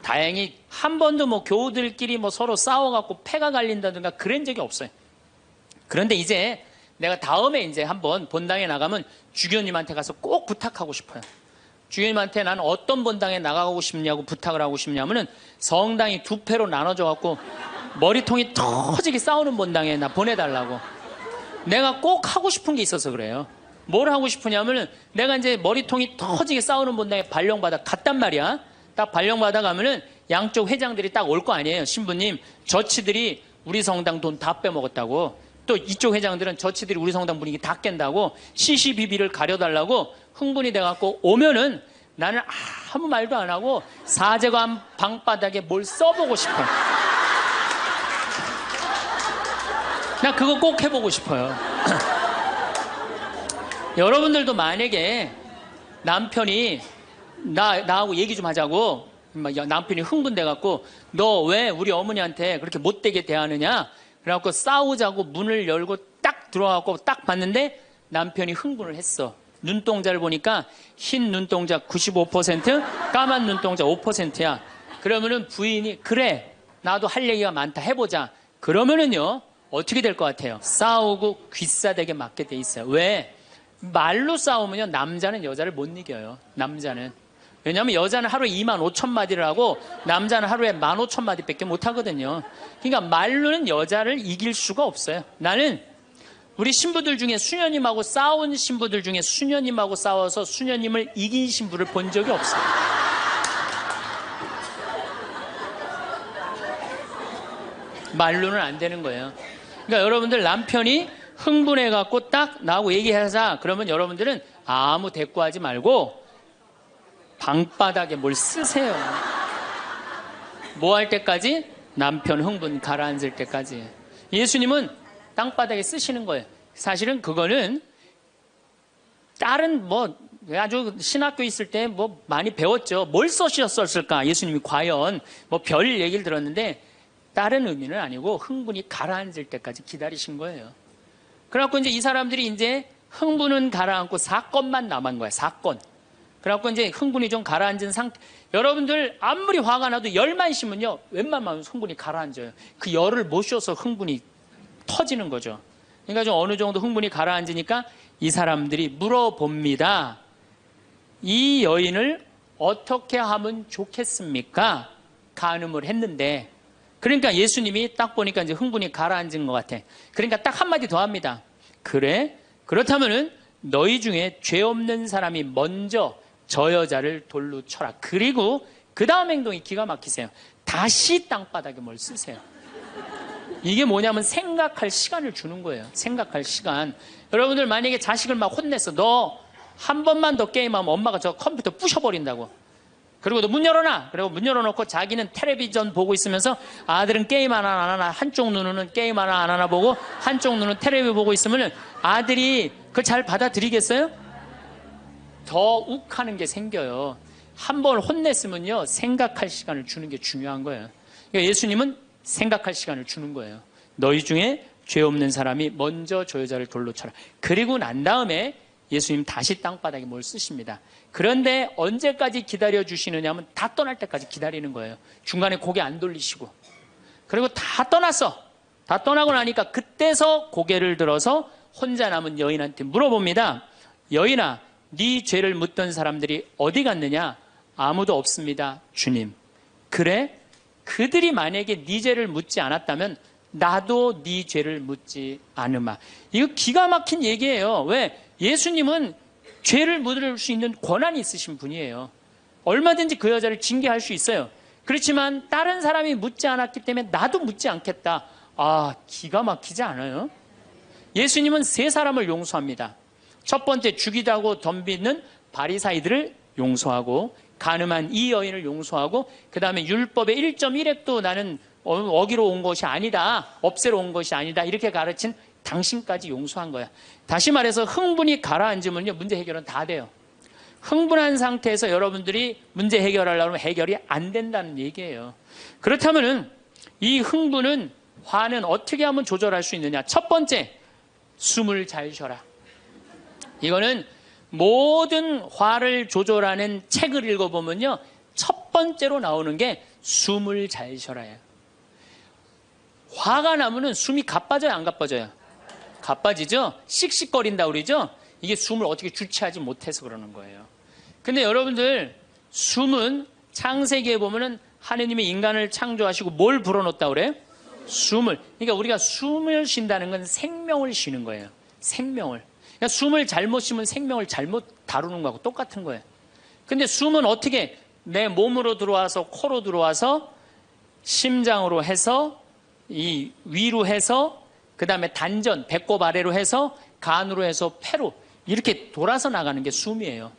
다행히 한 번도 뭐 교우들끼리 뭐 서로 싸워갖고 패가 갈린다든가 그런 적이 없어요. 그런데 이제 내가 다음에 이제 한번 본당에 나가면 주교님한테 가서 꼭 부탁하고 싶어요. 주교님한테 나는 어떤 본당에 나가고 싶냐고 부탁을 하고 싶냐면은 성당이 두 패로 나눠져 갖고 머리통이 터지게 싸우는 본당에 나 보내달라고. 내가 꼭 하고 싶은 게 있어서 그래요. 뭘 하고 싶으냐면은 내가 이제 머리통이 터지게 싸우는 본당에 발령받아 갔단 말이야. 딱 발령받아 가면은 양쪽 회장들이 딱 올 거 아니에요. 신부님, 저치들이 우리 성당 돈 다 빼먹었다고. 또 이쪽 회장들은 저치들이 우리 성당 분위기 다 깬다고 시시비비를 가려달라고 흥분이 돼갖고 오면은 나는 아무 말도 안 하고 사제관 방바닥에 뭘 써보고 싶어. 나 그거 꼭 해보고 싶어요. 여러분들도 만약에 남편이 나하고 얘기 좀 하자고, 남편이 흥분돼갖고 너 왜 우리 어머니한테 그렇게 못되게 대하느냐, 그래갖고 싸우자고 문을 열고 딱 들어가고 딱 봤는데 남편이 흥분을 했어. 눈동자를 보니까 흰 눈동자 95%, 까만 눈동자 5%야. 그러면은 부인이 그래, 나도 할 얘기가 많다, 해보자. 그러면은요, 어떻게 될 것 같아요? 싸우고 귀싸대게 맞게 돼 있어요. 왜? 말로 싸우면요, 남자는 여자를 못 이겨요. 남자는. 왜냐하면 여자는 하루에 25,000마디를 하고 남자는 하루에 15,000마디밖에 못 하거든요. 그러니까 말로는 여자를 이길 수가 없어요. 나는 우리 신부들 중에 수녀님하고 싸운 신부들 중에 수녀님하고 싸워서 수녀님을 이긴 신부를 본 적이 없어요. 말로는 안 되는 거예요. 그러니까 여러분들, 남편이 흥분해갖고 딱 나하고 얘기하자 그러면 여러분들은 아무 대꾸하지 말고 방바닥에 뭘 쓰세요. 뭐 할 때까지? 남편 흥분 가라앉을 때까지. 예수님은 땅바닥에 쓰시는 거예요. 사실은 그거는 다른 뭐 아주 신학교 있을 때 뭐 많이 배웠죠. 뭘 써셨을까? 예수님이 과연 뭐 별 얘기를 들었는데 다른 의미는 아니고 흥분이 가라앉을 때까지 기다리신 거예요. 그래갖고 이제 이 사람들이 이제 흥분은 가라앉고 사건만 남은 거야. 사건. 그래갖고 이제 흥분이 좀 가라앉은 상태. 여러분들 아무리 화가 나도 열만 심으면요, 웬만하면 흥분이 가라앉아요. 그 열을 못 쉬어서 흥분이 터지는 거죠. 그러니까 좀 어느 정도 흥분이 가라앉으니까 이 사람들이 물어봅니다. 이 여인을 어떻게 하면 좋겠습니까? 간음을 했는데. 그러니까 예수님이 딱 보니까 이제 흥분이 가라앉은 것 같아. 그러니까 딱 한마디 더 합니다. 그래? 그렇다면은 너희 중에 죄 없는 사람이 먼저 저 여자를 돌로 쳐라. 그리고 그 다음 행동이 기가 막히세요. 다시 땅바닥에 뭘 쓰세요. 이게 뭐냐면 생각할 시간을 주는 거예요. 생각할 시간. 여러분들 만약에 자식을 막 혼냈어. 너 한 번만 더 게임하면 엄마가 저 컴퓨터 부셔버린다고. 그리고 너 문 열어놔. 그리고 문 열어놓고 자기는 텔레비전 보고 있으면서 아들은 게임 하나 안 하나, 한쪽 눈으로는 게임 하나 안 하나 보고 한쪽 눈은 텔레비 보고 있으면 아들이 그걸 잘 받아들이겠어요? 더 욱하는 게 생겨요. 한 번 혼냈으면요, 생각할 시간을 주는 게 중요한 거예요. 그러니까 예수님은 생각할 시간을 주는 거예요. 너희 중에 죄 없는 사람이 먼저 저 여자를 돌로 쳐라. 그리고 난 다음에 예수님 다시 땅바닥에 뭘 쓰십니다. 그런데 언제까지 기다려 주시느냐 하면 다 떠날 때까지 기다리는 거예요. 중간에 고개 안 돌리시고. 그리고 다 떠났어. 다 떠나고 나니까 그때서 고개를 들어서 혼자 남은 여인한테 물어봅니다. 여인아, 네 죄를 묻던 사람들이 어디 갔느냐? 아무도 없습니다, 주님. 그래? 그들이 만약에 네 죄를 묻지 않았다면 나도 네 죄를 묻지 않으마. 이거 기가 막힌 얘기예요. 왜? 예수님은 죄를 묻을 수 있는 권한이 있으신 분이에요. 얼마든지 그 여자를 징계할 수 있어요. 그렇지만 다른 사람이 묻지 않았기 때문에 나도 묻지 않겠다. 아, 기가 막히지 않아요? 예수님은 세 사람을 용서합니다. 첫 번째, 죽이다고 덤비는 바리사이들을 용서하고, 간음한 이 여인을 용서하고, 그 다음에 율법의 1.1획도 나는 어기로 온 것이 아니다, 없애러 온 것이 아니다, 이렇게 가르친 당신까지 용서한 거야. 다시 말해서 흥분이 가라앉으면요, 문제 해결은 다 돼요. 흥분한 상태에서 여러분들이 문제 해결하려면 해결이 안 된다는 얘기예요. 그렇다면은 이 흥분은, 화는 어떻게 하면 조절할 수 있느냐? 첫 번째, 숨을 잘 쉬어라. 이거는 모든 화를 조절하는 책을 읽어보면요, 첫 번째로 나오는 게 숨을 잘 쉬어라예요. 화가 나면은 숨이 가빠져요, 안 가빠져요? 가빠지죠? 씩씩거린다 그러죠? 이게 숨을 어떻게 주체하지 못해서 그러는 거예요. 근데 여러분들, 숨은 창세기에 보면은 하느님이 인간을 창조하시고 뭘 불어넣었다 그래요? 숨을. 그러니까 우리가 숨을 쉰다는 건 생명을 쉬는 거예요. 생명을. 그러니까 숨을 잘못 쉬면 생명을 잘못 다루는 거하고 똑같은 거예요. 근데 숨은 어떻게 내 몸으로 들어와서 코로 들어와서 심장으로 해서 이 위로 해서 그 다음에 단전, 배꼽 아래로 해서 간으로 해서 폐로 이렇게 돌아서 나가는 게 숨이에요.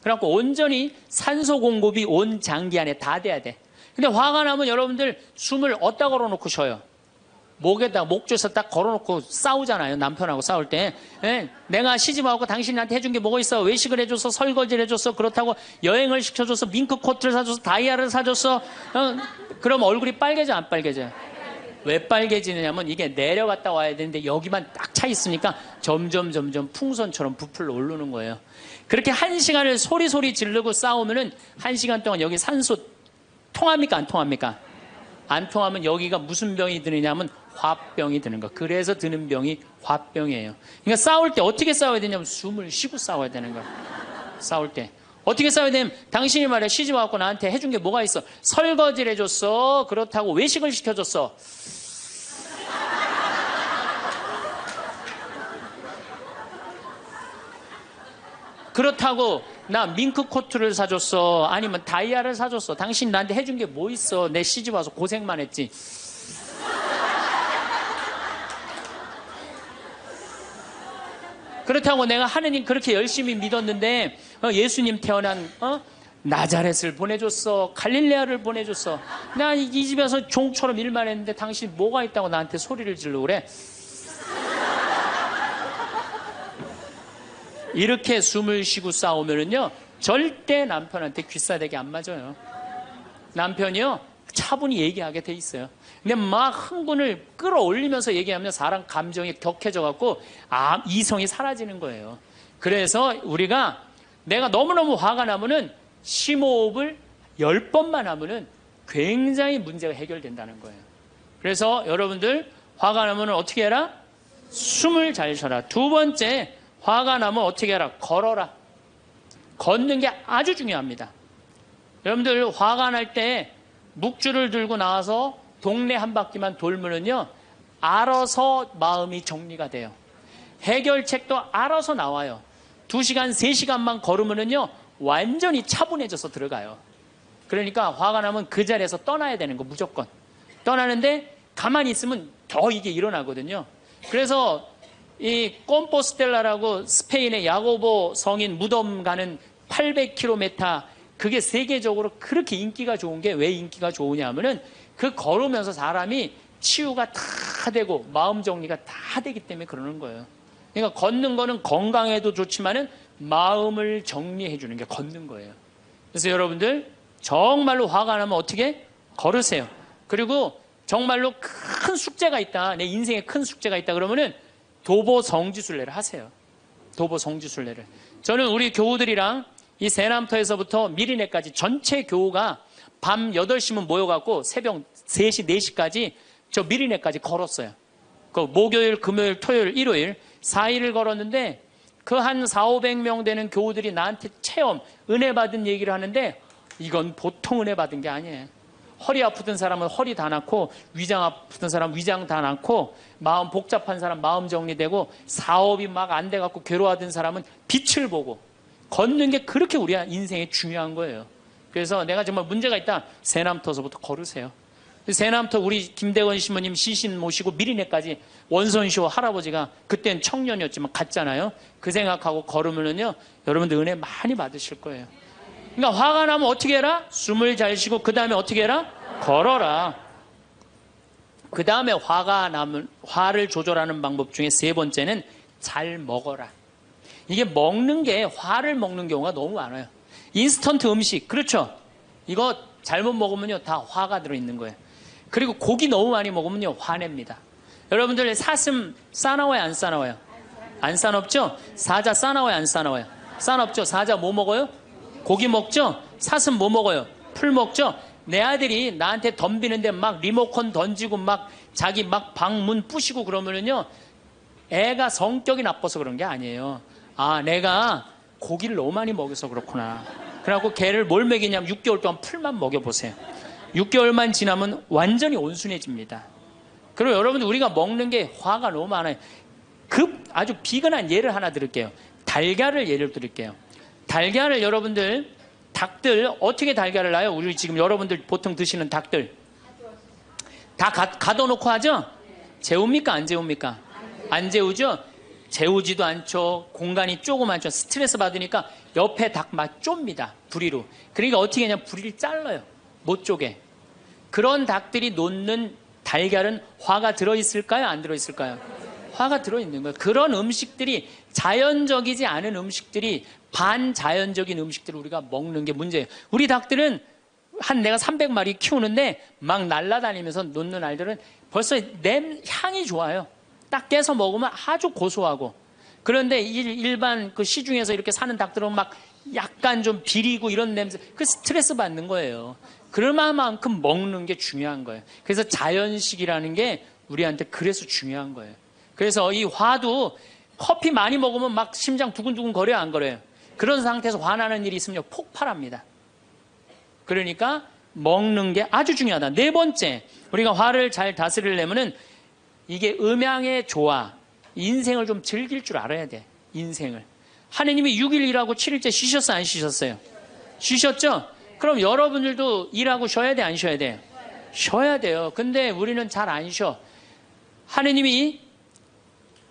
그래갖고 온전히 산소 공급이 온 장기 안에 다 돼야 돼. 근데 화가 나면 여러분들 숨을 어디다 걸어놓고 쉬어요? 목에다, 목줄에서 딱 걸어놓고 싸우잖아요. 남편하고 싸울 때. 예, 내가 시집와서 당신한테 해준 게 뭐가 있어? 외식을 해줘서, 설거지를 해줬어, 그렇다고 여행을 시켜줘서, 밍크 코트를 사줘서, 다이아를 사줬어. 그럼 얼굴이 빨개져, 안 빨개져요? 왜 빨개지느냐면 이게 내려갔다 와야 되는데 여기만 딱 차 있으니까 점점 풍선처럼 부풀러 오르는 거예요. 그렇게 1시간을 소리 지르고 싸우면은 1시간 동안 여기 산소 통합니까, 안 통합니까? 안 통하면 여기가 무슨 병이 드느냐면 화병이 드는 거. 그래서 드는 병이 화병이에요. 그러니까 싸울 때 어떻게 싸워야 되냐면 숨을 쉬고 싸워야 되는 거예요. 싸울 때 어떻게 싸워야 되냐면, 당신이 말이야, 시집 와갖고 나한테 해준 게 뭐가 있어? 설거지를 해줬어, 그렇다고 외식을 시켜줬어. 그렇다고 나 밍크 코트를 사줬어, 아니면 다이아를 사줬어. 당신 나한테 해준 게 뭐 있어? 내 시집 와서 고생만 했지. 그렇다고 내가 하느님 그렇게 열심히 믿었는데 예수님 태어난 나자렛을 보내줬어, 갈릴레아를 보내줬어. 나 이 집에서 종처럼 일만 했는데 당신 뭐가 있다고 나한테 소리를 지르고 그래? 이렇게 숨을 쉬고 싸우면은요, 절대 남편한테 귀싸대기 안 맞아요. 남편이요, 차분히 얘기하게 돼 있어요. 근데 막 흥분을 끌어올리면서 얘기하면 사람 감정이 격해져갖고 이성이 사라지는 거예요. 그래서 우리가, 내가 너무너무 화가 나면은 심호흡을 10번만 하면은 굉장히 문제가 해결된다는 거예요. 그래서 여러분들, 화가 나면은 어떻게 해라? 숨을 잘 쉬어라. 두 번째, 화가 나면 어떻게 해라? 걸어라. 걷는 게 아주 중요합니다. 여러분들, 화가 날 때 묵주를 들고 나와서 동네 한 바퀴만 돌면은요, 알아서 마음이 정리가 돼요. 해결책도 알아서 나와요. 2시간, 3시간만 걸으면은요, 완전히 차분해져서 들어가요. 그러니까 화가 나면 그 자리에서 떠나야 되는 거, 무조건. 떠나는데 가만히 있으면 더 이게 일어나거든요. 그래서 이 꼼포스텔라라고 스페인의 야고보 성인 무덤 가는 800km, 그게 세계적으로 그렇게 인기가 좋은 게, 왜 인기가 좋으냐 하면은 그 걸으면서 사람이 치유가 다 되고 마음 정리가 다 되기 때문에 그러는 거예요. 그러니까 걷는 거는 건강에도 좋지만은 마음을 정리해 주는 게 걷는 거예요. 그래서 여러분들, 정말로 화가 나면 어떻게? 걸으세요. 그리고 정말로 큰 숙제가 있다, 내 인생에 큰 숙제가 있다 그러면은 도보 성지순례를 하세요. 도보 성지순례를. 저는 우리 교우들이랑 이 세남터에서부터 미리네까지 전체 교우가 밤 8시면 모여갖고 새벽 3시, 4시까지 저 미리네까지 걸었어요. 그 목요일, 금요일, 토요일, 일요일 4일을 걸었는데, 그 한 400~500명 되는 교우들이 나한테 체험, 은혜 받은 얘기를 하는데, 이건 보통 은혜 받은 게 아니에요. 허리 아프던 사람은 허리 다 낫고, 위장 아프던 사람은 위장 다 낫고, 마음 복잡한 사람 마음 정리되고, 사업이 막 안 돼갖고 괴로워하던 사람은 빛을 보고, 걷는 게 그렇게 우리 인생에 중요한 거예요. 그래서 내가 정말 문제가 있다, 새남터서부터 걸으세요. 새남터 우리 김대건 신부님 시신 모시고 미리네까지 원선시호 할아버지가 그땐 청년이었지만 갔잖아요. 그 생각하고 걸으면요, 여러분들 은혜 많이 받으실 거예요. 그러니까 화가 나면 어떻게 해라? 숨을 잘 쉬고 그 다음에 어떻게 해라? 걸어라. 그 다음에 화가 나면 화를 조절하는 방법 중에 세 번째는 잘 먹어라. 이게 먹는 게 화를 먹는 경우가 너무 많아요. 인스턴트 음식, 그렇죠? 이거 잘못 먹으면요 다 화가 들어있는 거예요. 그리고 고기 너무 많이 먹으면요 화냅니다. 여러분들 사슴 싸나워요 안 싸나워요? 안 싸납죠? 사자 싸나워요 안 싸나워요? 싸납죠? 사자 뭐 먹어요? 고기 먹죠? 사슴 뭐 먹어요? 풀 먹죠? 내 아들이 나한테 덤비는데 막 리모컨 던지고 막 자기 막 방문 부시고 그러면은요, 애가 성격이 나빠서 그런 게 아니에요. 아, 내가 고기를 너무 많이 먹여서 그렇구나. 그래갖고 걔를 뭘 먹이냐면 6개월 동안 풀만 먹여보세요. 6개월만 지나면 완전히 온순해집니다. 그리고 여러분들 우리가 먹는 게 화가 너무 많아요. 아주 비근한 예를 하나 드릴게요. 달걀을 예를 드릴게요. 달걀을 여러분들, 닭들 어떻게 달걀을 낳아요? 우리 지금 여러분들 보통 드시는 닭들 다 가둬놓고 하죠? 재웁니까 안 재웁니까? 안 재우죠? 재우지도 않죠. 공간이 조그맣죠. 스트레스 받으니까 옆에 닭 막 좁니다. 부리로. 그러니까 어떻게 하냐면 부리를 잘라요. 못 쪼개. 그런 닭들이 놓는 달걀은 화가 들어있을까요? 안 들어있을까요? 화가 들어있는 거예요. 그런 음식들이, 자연적이지 않은 음식들이, 반자연적인 음식들을 우리가 먹는 게 문제예요. 우리 닭들은 내가 300마리 키우는데 막 날아다니면서 놓는 알들은 벌써 향이 좋아요. 딱 깨서 먹으면 아주 고소하고. 그런데 일반 그 시중에서 이렇게 사는 닭들은 막 약간 좀 비리고 이런 냄새, 그 스트레스 받는 거예요. 그럴 만큼 먹는 게 중요한 거예요. 그래서 자연식이라는 게 우리한테 그래서 중요한 거예요. 그래서 이 화도 커피 많이 먹으면 막 심장 두근두근 거려요, 안 거려요? 그런 상태에서 화나는 일이 있으면 폭발합니다. 그러니까 먹는 게 아주 중요하다. 네 번째, 우리가 화를 잘 다스리려면은 이게 음양의 조화, 인생을 좀 즐길 줄 알아야 돼. 인생을. 하느님이 6일 일하고 7일째 쉬셨어요, 안 쉬셨어요? 쉬셨죠? 그럼 여러분들도 일하고 쉬어야 돼, 안 쉬어야 돼? 쉬어야 돼요. 근데 우리는 잘 안 쉬어. 하느님이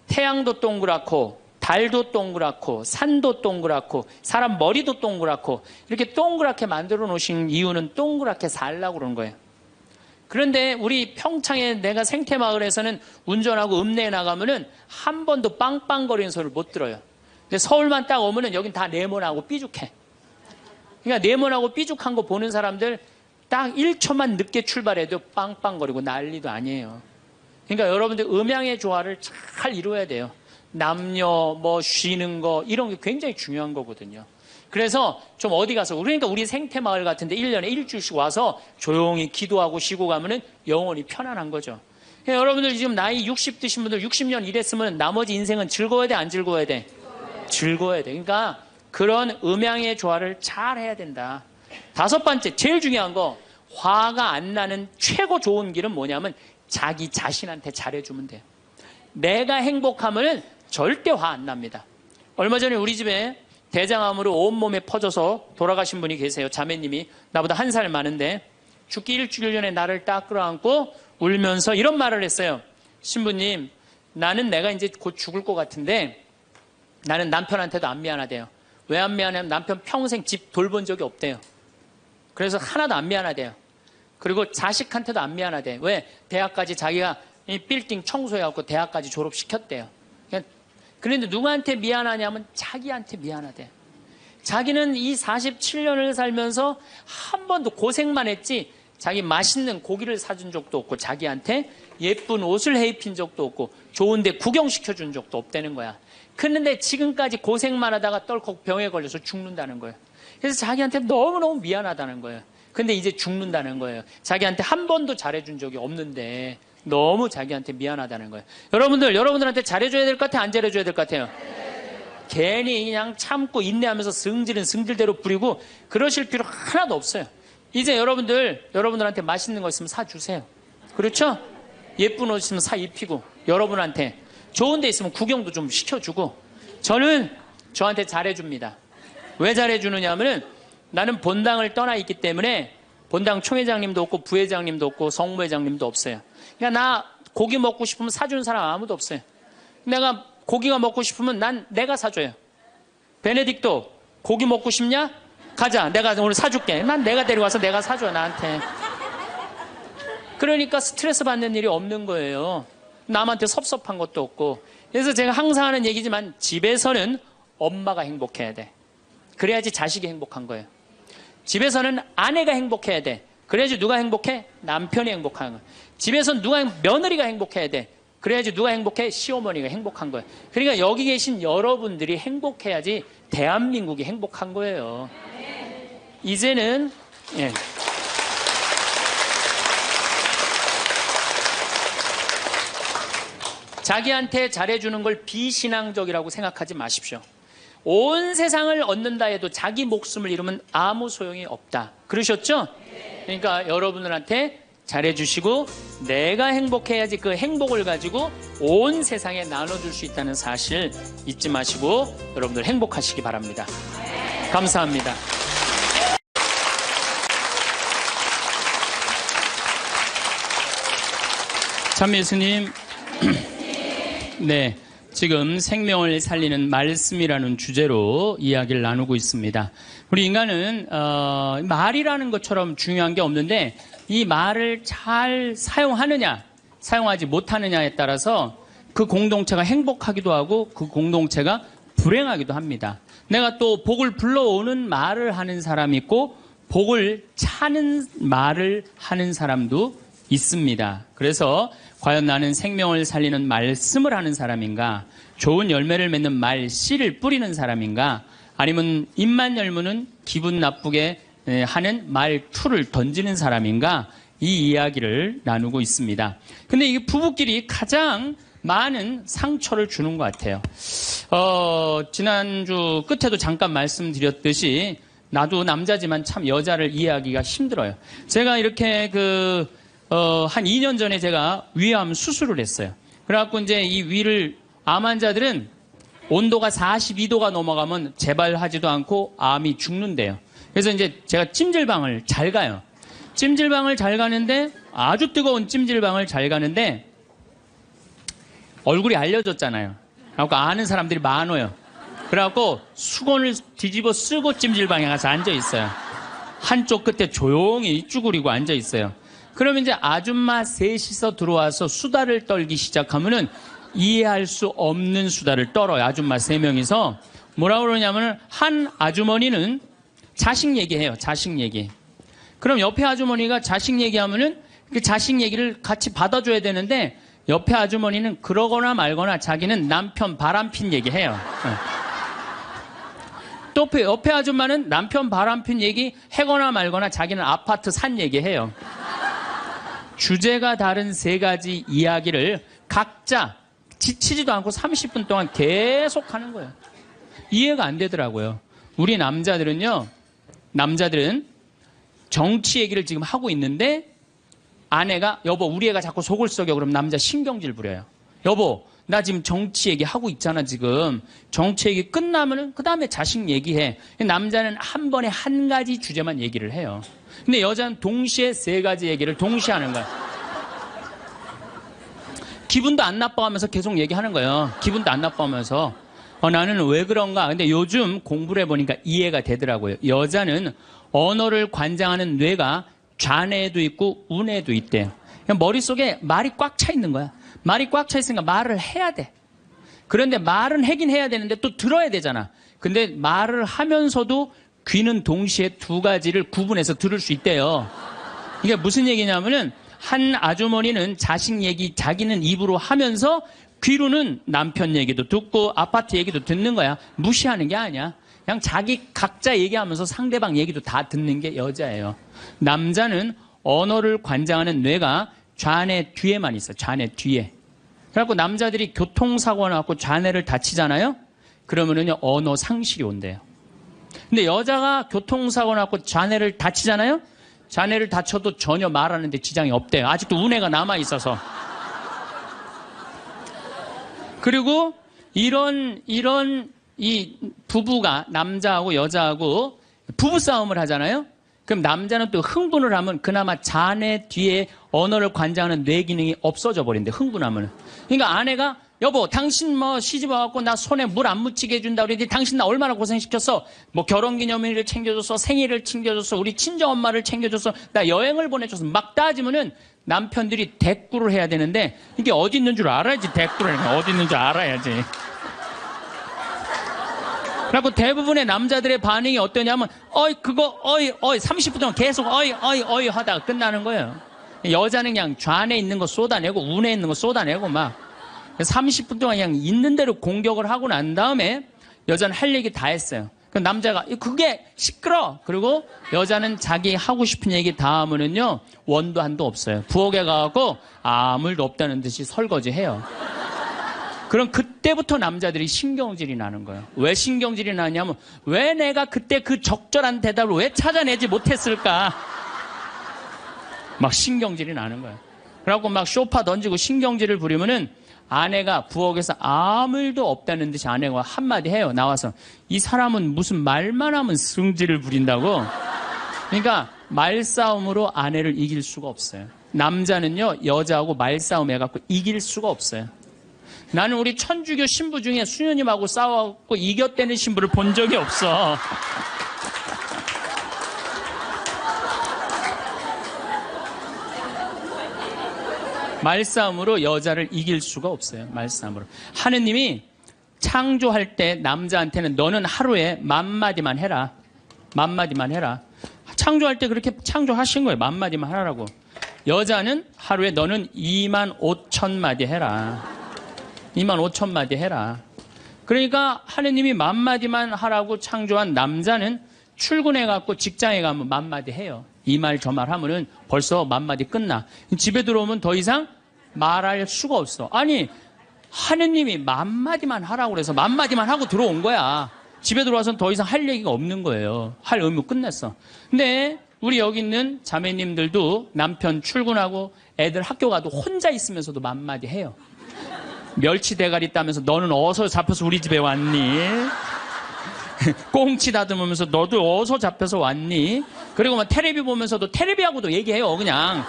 태양도 동그랗고 달도 동그랗고 산도 동그랗고 사람 머리도 동그랗고 이렇게 동그랗게 만들어 놓으신 이유는 동그랗게 살라고 그런 거예요. 그런데 우리 평창에 내가 생태마을에서는 운전하고 읍내에 나가면은 한 번도 빵빵거리는 소리를 못 들어요. 근데 서울만 딱 오면은 여긴 다 네모나고 삐죽해. 그러니까 네모나고 삐죽한 거 보는 사람들 딱 1초만 늦게 출발해도 빵빵거리고 난리도 아니에요. 그러니까 여러분들 음양의 조화를 잘 이루어야 돼요. 남녀 뭐 쉬는 거 이런 게 굉장히 중요한 거거든요. 그래서 좀 어디 가서, 그러니까 우리 생태마을 같은데 1년에 일주일씩 와서 조용히 기도하고 쉬고 가면은 영혼이 편안한 거죠. 그러니까 여러분들 지금 나이 60 드신 분들 60년 일했으면 나머지 인생은 즐거워야 돼, 안 즐거워야 돼? 즐거워야 돼. 그러니까 그런 음양의 조화를 잘 해야 된다. 다섯 번째, 제일 중요한 거, 화가 안 나는 최고 좋은 길은 뭐냐면 자기 자신한테 잘해주면 돼요. 내가 행복하면 절대 화 안 납니다. 얼마 전에 우리 집에 대장암으로 온몸에 퍼져서 돌아가신 분이 계세요. 자매님이 나보다 1살 많은데 죽기 일주일 전에 나를 딱 끌어안고 울면서 이런 말을 했어요. 신부님, 나는 내가 이제 곧 죽을 것 같은데 나는 남편한테도 안 미안하대요. 왜 안 미안하냐면 남편 평생 집 돌본 적이 없대요. 그래서 하나도 안 미안하대요. 그리고 자식한테도 안 미안하대요. 왜? 대학까지 자기가 이 빌딩 청소해갖고 대학까지 졸업시켰대요. 그런데 누구한테 미안하냐면 자기한테 미안하대요. 자기는 이 47년을 살면서 한 번도 고생만 했지 자기 맛있는 고기를 사준 적도 없고 자기한테 예쁜 옷을 해입힌 적도 없고 좋은 데 구경시켜준 적도 없다는 거야. 그런데 지금까지 고생만 하다가 떨컥 병에 걸려서 죽는다는 거예요. 그래서 자기한테 너무너무 미안하다는 거예요. 근데 이제 죽는다는 거예요. 자기한테 한 번도 잘해준 적이 없는데 너무 자기한테 미안하다는 거예요. 여러분들한테 잘해줘야 될 것 같아요? 안 잘해줘야 될 것 같아요? 괜히 그냥 참고 인내하면서 승질은 승질대로 부리고 그러실 필요 하나도 없어요. 이제 여러분들한테 맛있는 거 있으면 사주세요. 그렇죠? 예쁜 옷 있으면 사 입히고, 여러분한테 좋은 데 있으면 구경도 좀 시켜주고, 저는 저한테 잘해줍니다. 왜 잘해주느냐 하면은 나는 본당을 떠나 있기 때문에 본당 총회장님도 없고 부회장님도 없고 성무회장님도 없어요. 그러니까 나 고기 먹고 싶으면 사주는 사람 아무도 없어요. 내가 고기가 먹고 싶으면 내가 사줘요. 베네딕토 고기 먹고 싶냐? 가자. 내가 오늘 사줄게. 난 내가 데려가서 내가 사줘 나한테. 그러니까 스트레스 받는 일이 없는 거예요. 남한테 섭섭한 것도 없고. 그래서 제가 항상 하는 얘기지만 집에서는 엄마가 행복해야 돼. 그래야지 자식이 행복한 거예요. 집에서는 아내가 행복해야 돼. 그래야지 누가 행복해? 남편이 행복한 거예요. 집에서는 며느리가 행복해야 돼. 그래야지 누가 행복해? 시어머니가 행복한 거예요. 그러니까 여기 계신 여러분들이 행복해야지 대한민국이 행복한 거예요. 이제는 자기한테 잘해주는 걸 비신앙적이라고 생각하지 마십시오. 온 세상을 얻는다 해도 자기 목숨을 잃으면 아무 소용이 없다. 그러셨죠? 그러니까 여러분들한테 잘해주시고 내가 행복해야지 그 행복을 가지고 온 세상에 나눠줄 수 있다는 사실 잊지 마시고 여러분들 행복하시기 바랍니다. 감사합니다. 참 예수님, 네, 지금 생명을 살리는 말씀이라는 주제로 이야기를 나누고 있습니다. 우리 인간은 말이라는 것처럼 중요한 게 없는데 이 말을 잘 사용하느냐 사용하지 못하느냐에 따라서 그 공동체가 행복하기도 하고 그 공동체가 불행하기도 합니다. 내가 또 복을 불러오는 말을 하는 사람이 있고 복을 차는 말을 하는 사람도 있습니다. 그래서 과연 나는 생명을 살리는 말씀을 하는 사람인가, 좋은 열매를 맺는 말 씨를 뿌리는 사람인가, 아니면 입만 열무는 기분 나쁘게 하는 말투를 던지는 사람인가, 이 이야기를 나누고 있습니다. 근데 이게 부부끼리 가장 많은 상처를 주는 것 같아요. 지난주 끝에도 잠깐 말씀드렸듯이 나도 남자지만 참 여자를 이해하기가 힘들어요. 제가 이렇게 한 2년 전에 제가 위암 수술을 했어요. 그래갖고 이제 이 위를, 암 환자들은 온도가 42도가 넘어가면 재발하지도 않고 암이 죽는데요. 그래서 이제 제가 찜질방을 잘 가요. 찜질방을 잘 가는데, 아주 뜨거운 찜질방을 잘 가는데, 얼굴이 알려졌잖아요. 그래갖고 아는 사람들이 많아요. 그래갖고 수건을 뒤집어 쓰고 찜질방에 가서 앉아 있어요. 한쪽 끝에 조용히 쭈그리고 앉아 있어요. 그러면 이제 아줌마 셋이서 들어와서 수다를 떨기 시작하면은 이해할 수 없는 수다를 떨어요. 아줌마 3명이서. 뭐라고 그러냐면은 한 아주머니는 자식 얘기해요. 자식 얘기. 그럼 옆에 아주머니가 자식 얘기하면은 그 자식 얘기를 같이 받아줘야 되는데 옆에 아주머니는 그러거나 말거나 자기는 남편 바람핀 얘기해요. 또 옆에 아줌마는 남편 바람핀 얘기 해거나 말거나 자기는 아파트 산 얘기해요. 주제가 다른 3가지 이야기를 각자 지치지도 않고 30분 동안 계속 하는 거예요. 이해가 안 되더라고요. 우리 남자들은 정치 얘기를 지금 하고 있는데 아내가 여보 우리 애가 자꾸 속을 썩여 그러면 남자 신경질 부려요. 여보 나 지금 정치 얘기 하고 있잖아 지금. 정치 얘기 끝나면은 그 다음에 자식 얘기해. 남자는 한 번에 한 가지 주제만 얘기를 해요. 근데 여자는 동시에 3가지 얘기를 동시에 하는 거야. 기분도 안 나빠하면서 계속 얘기하는 거예요. 기분도 안 나빠하면서. 나는 왜 그런가? 근데 요즘 공부를 해보니까 이해가 되더라고요. 여자는 언어를 관장하는 뇌가 좌뇌에도 있고 우뇌에도 있대요. 머릿속에 말이 꽉 차 있는 거야. 말이 꽉 차 있으니까 말을 해야 돼. 그런데 말은 하긴 해야 되는데 또 들어야 되잖아. 근데 말을 하면서도 귀는 동시에 2가지를 구분해서 들을 수 있대요. 이게 무슨 얘기냐면은 한 아주머니는 자식 얘기 자기는 입으로 하면서 귀로는 남편 얘기도 듣고 아파트 얘기도 듣는 거야. 무시하는 게 아니야. 그냥 자기 각자 얘기하면서 상대방 얘기도 다 듣는 게 여자예요. 남자는 언어를 관장하는 뇌가 좌뇌 뒤에만 있어요. 좌뇌 뒤에. 그래갖고 남자들이 교통사고 나고 좌뇌를 다치잖아요. 그러면은 언어 상실이 온대요. 근데 여자가 교통사고 나고 좌뇌를 다치잖아요. 자네를 다쳐도 전혀 말하는데 지장이 없대요. 아직도 운해가 남아있어서. 그리고 이런 이 부부가 남자하고 여자하고 부부싸움을 하잖아요. 그럼 남자는 또 흥분을 하면 그나마 자네 뒤에 언어를 관장하는 뇌 기능이 없어져 버린대. 흥분하면. 그러니까 아내가 여보 당신 뭐 시집 와갖고 나 손에 물 안 묻히게 해준다 그러지. 당신 나 얼마나 고생시켰어. 뭐 결혼기념일을 챙겨줬어. 생일을 챙겨줬어. 우리 친정엄마를 챙겨줬어. 나 여행을 보내줘서 막 따지면은 남편들이 대꾸를 해야 되는데 이게 어디 있는 줄 알아야지. 대꾸를 하면 어디 있는 줄 알아야지. 그래갖고 대부분의 남자들의 반응이 어떠냐면 그거 30분 동안 계속 어이 하다가 끝나는 거예요. 여자는 그냥 좌안에 있는 거 쏟아내고 운에 있는 거 쏟아내고 막 30분 동안 그냥 있는 대로 공격을 하고 난 다음에 여자는 할 얘기 다 했어요. 그 남자가 그게 시끄러. 그리고 여자는 자기 하고 싶은 얘기 다 하면은요 원도 한도 없어요. 부엌에 가갖고 아무 일도 없다는 듯이 설거지해요. 그럼 그때부터 남자들이 신경질이 나는 거예요. 왜 신경질이 나냐면 왜 내가 그때 그 적절한 대답을 왜 찾아내지 못했을까? 막 신경질이 나는 거예요. 그래갖고 막 쇼파 던지고 신경질을 부리면은 아내가 부엌에서 아무 일도 없다는 듯이 아내가 한마디 해요. 나와서 이 사람은 무슨 말만 하면 승질을 부린다고. 그러니까 말싸움으로 아내를 이길 수가 없어요. 남자는요 여자하고 말싸움 해갖고 이길 수가 없어요. 나는 우리 천주교 신부 중에 수녀님하고 싸워갖고 이겼다는 신부를 본 적이 없어. 말싸움으로 여자를 이길 수가 없어요. 말싸움으로. 하느님이 창조할 때 남자한테는 너는 하루에 10,000마디만 해라. 10,000마디만 해라. 창조할 때 그렇게 창조하신 거예요. 10,000마디만 하라고. 여자는 하루에 너는 25,000마디 해라. 25,000마디 해라. 그러니까 하느님이 10,000마디만 하라고 창조한 남자는 출근해갖고 직장에 가면 10,000마디 해요. 이 말 저 말 하면은 벌써 10,000마디 끝나. 집에 들어오면 더 이상 말할 수가 없어. 아니 하느님이 10,000마디만 하라고 그래서 10,000마디만 하고 들어온 거야. 집에 들어와서는 더 이상 할 얘기가 없는 거예요. 할 의무 끝냈어. 근데 우리 여기 있는 자매님들도 남편 출근하고 애들 학교 가도 혼자 있으면서도 10,000마디 해요. 멸치 대가리 따면서 너는 어디서 잡혀서 우리 집에 왔니? 꽁치 다듬으면서 너도 어디서 잡혀서 왔니? 그리고 막 테레비 보면서도 테레비하고도 얘기해요. 그냥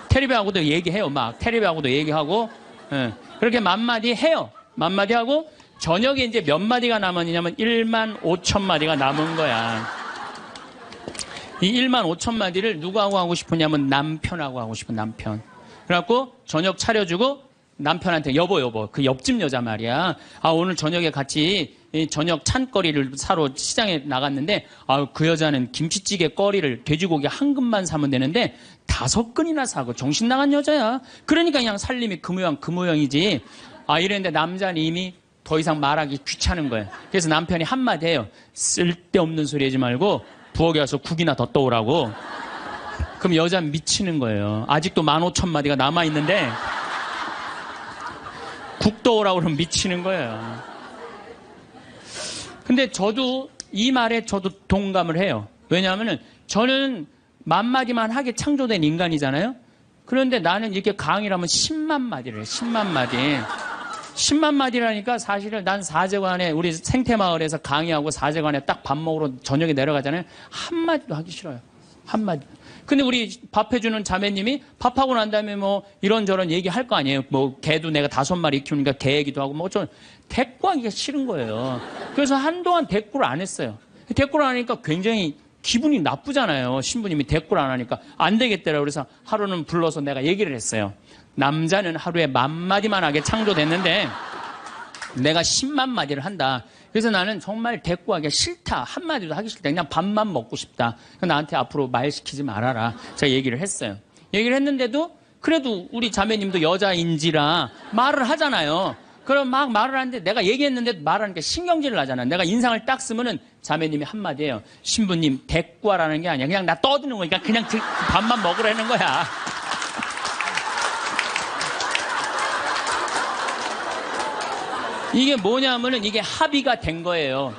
테레비하고도 얘기해요. 막 테레비하고도 얘기하고 그렇게 10,000마디 해요. 10,000마디 하고 저녁에 이제 몇 마디가 남았냐면 15,000마디가 남은 거야. 이 15,000마디를 누구하고 하고 싶으냐면 남편하고 하고 싶은 남편. 그래갖고 저녁 차려주고 남편한테 여보 그 옆집 여자 말이야. 오늘 저녁에 같이 저녁 찬거리를 사러 시장에 나갔는데 그 여자는 김치찌개 거리를 돼지고기 한 근만 사면 되는데 5근이나 사고 정신 나간 여자야. 그러니까 그냥 살림이 그 모양이지. 이랬는데 남자는 이미 더 이상 말하기 귀찮은 거예요. 그래서 남편이 한마디 해요. 쓸데없는 소리 하지 말고 부엌에 와서 국이나 더 떠오라고. 그럼 여자는 미치는 거예요. 아직도 15,000마디가 남아있는데 국 떠오라고 그러면 미치는 거예요. 근데 저도 이 말에 저도 동감을 해요. 왜냐하면 저는 10,000마디만 하게 창조된 인간이잖아요. 그런데 나는 이렇게 강의를 하면 100,000마디를 해요. 100,000마디. 100,000마디라니까 사실은 난 사제관에 우리 생태마을에서 강의하고 사제관에 딱 밥 먹으러 저녁에 내려가잖아요. 한마디도 하기 싫어요. 한마디. 근데 우리 밥 해주는 자매님이 밥하고 난 다음에 뭐 이런저런 얘기할 거 아니에요. 뭐 개도 내가 5마리 키우니까 개 얘기도 하고 뭐 좀 대꾸하기가 싫은 거예요. 그래서 한동안 대꾸를 안 했어요. 대꾸를 안 하니까 굉장히 기분이 나쁘잖아요. 신부님이 대꾸를 안 하니까 안 되겠더라고요. 그래서 하루는 불러서 내가 얘기를 했어요. 남자는 하루에 10,000마디만 하게 창조됐는데 내가 100,000마디를 한다. 그래서 나는 정말 대꾸하기가 싫다. 한마디도 하기 싫다. 그냥 밥만 먹고 싶다. 나한테 앞으로 말 시키지 말아라. 제가 얘기를 했어요. 얘기를 했는데도 그래도 우리 자매님도 여자인지라 말을 하잖아요. 그럼 막 말을 하는데 내가 얘기했는데 말하니까 신경질을 나잖아. 내가 인상을 딱 쓰면은 자매님이 한마디예요. 신부님 대꾸하라는 게 아니야. 그냥 나 떠드는 거니까 그냥 밥만 먹으라는 거야. 이게 뭐냐면은 이게 합의가 된 거예요.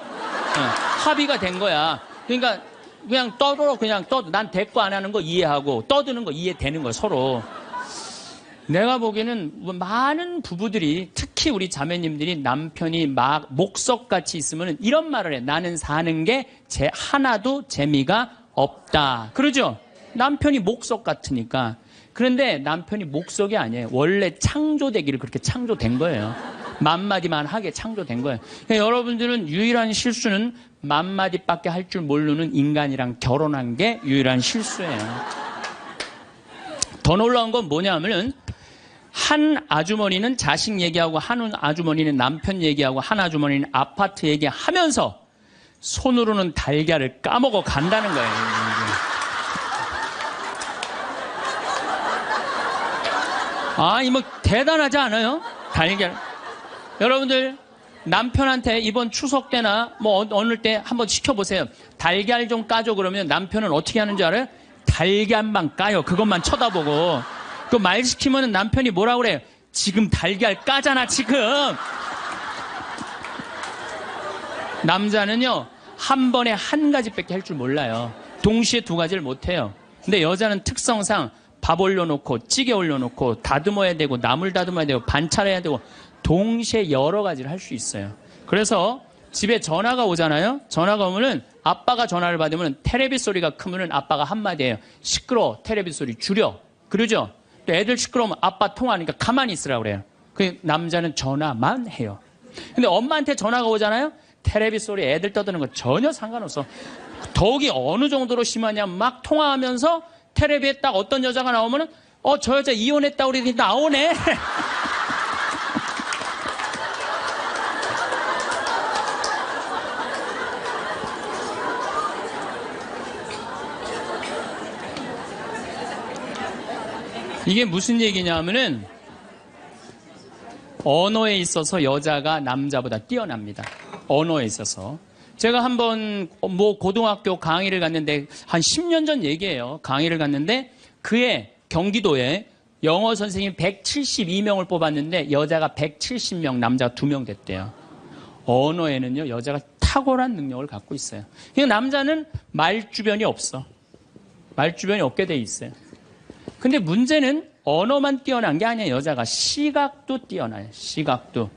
합의가 된 거야. 그러니까 그냥 떠도 난 대꾸 안 하는 거 이해하고 떠드는 거 이해되는 거 서로. 내가 보기에는 많은 부부들이 특히 우리 자매님들이 남편이 막 목석같이 있으면 이런 말을 해. 나는 사는 게 하나도 재미가 없다. 그러죠? 남편이 목석 같으니까. 그런데 남편이 목석이 아니에요. 원래 창조되기를 그렇게 창조된 거예요. 만마디만 하게 창조된 거예요. 그러니까 여러분들은 유일한 실수는 만마디밖에 할 줄 모르는 인간이랑 결혼한 게 유일한 실수예요. 더 놀라운 건 뭐냐면은 한 아주머니는 자식 얘기하고 한 아주머니는 남편 얘기하고 한 아주머니는 아파트 얘기하면서 손으로는 달걀을 까먹어 간다는 거예요. 뭐 대단하지 않아요? 달걀. 여러분들 남편한테 이번 추석 때나 뭐 어느 때 한번 시켜보세요. 달걀 좀 까줘 그러면 남편은 어떻게 하는 줄 알아요? 달걀만 까요. 그것만 쳐다보고. 그 말 시키면 남편이 뭐라고 그래요? 지금 달걀 까잖아 지금. 남자는요 한 번에 한 가지밖에 할 줄 몰라요. 동시에 두 가지를 못해요. 근데 여자는 특성상 밥 올려놓고 찌개 올려놓고 다듬어야 되고 나물 다듬어야 되고 반찬해야 되고 동시에 여러 가지를 할 수 있어요. 그래서 집에 전화가 오잖아요. 전화가 오면은 아빠가 전화를 받으면 테레비 소리가 크면은 아빠가 한마디 해요. 시끄러워. 테레비 소리 줄여. 그러죠? 또 애들 시끄러우면 아빠 통화하니까 가만히 있으라고 그래요. 그 남자는 전화만 해요. 근데 엄마한테 전화가 오잖아요. 테레비 소리 애들 떠드는 거 전혀 상관없어. 더욱이 어느 정도로 심하냐면 막 통화하면서 텔레비에 딱 어떤 여자가 나오면은 저 여자 이혼했다고 그러더니 나오네. 이게 무슨 얘기냐면은 언어에 있어서 여자가 남자보다 뛰어납니다. 언어에 있어서. 제가 한번 고등학교 강의를 갔는데 한 10년 전 얘기예요. 강의를 갔는데 그해 경기도에 영어 선생님 172명을 뽑았는데 여자가 170명, 남자가 2명 됐대요. 언어에는요 여자가 탁월한 능력을 갖고 있어요. 그러니까 남자는 말주변이 없어. 말주변이 없게 돼 있어요. 근데 문제는 언어만 뛰어난 게 아니에요. 여자가 시각도 뛰어나요. 시각도.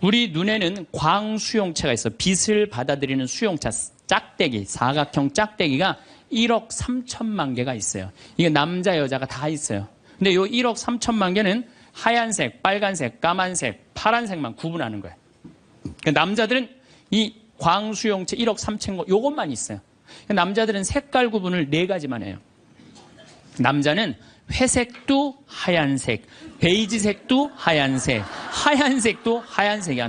우리 눈에는 광수용체가 있어. 빛을 받아들이는 수용체, 짝대기, 사각형 짝대기가 1억 3천만 개가 있어요. 이게 남자, 여자가 다 있어요. 근데 이 1억 3천만 개는 하얀색, 빨간색, 까만색, 파란색만 구분하는 거예요. 그러니까 남자들은 이 광수용체 1억 3천 거, 요것만 있어요. 그러니까 남자들은 색깔 구분을 4가지만 해요. 남자는 회색도 하얀색, 베이지색도 하얀색, 하얀색도 하얀색이야.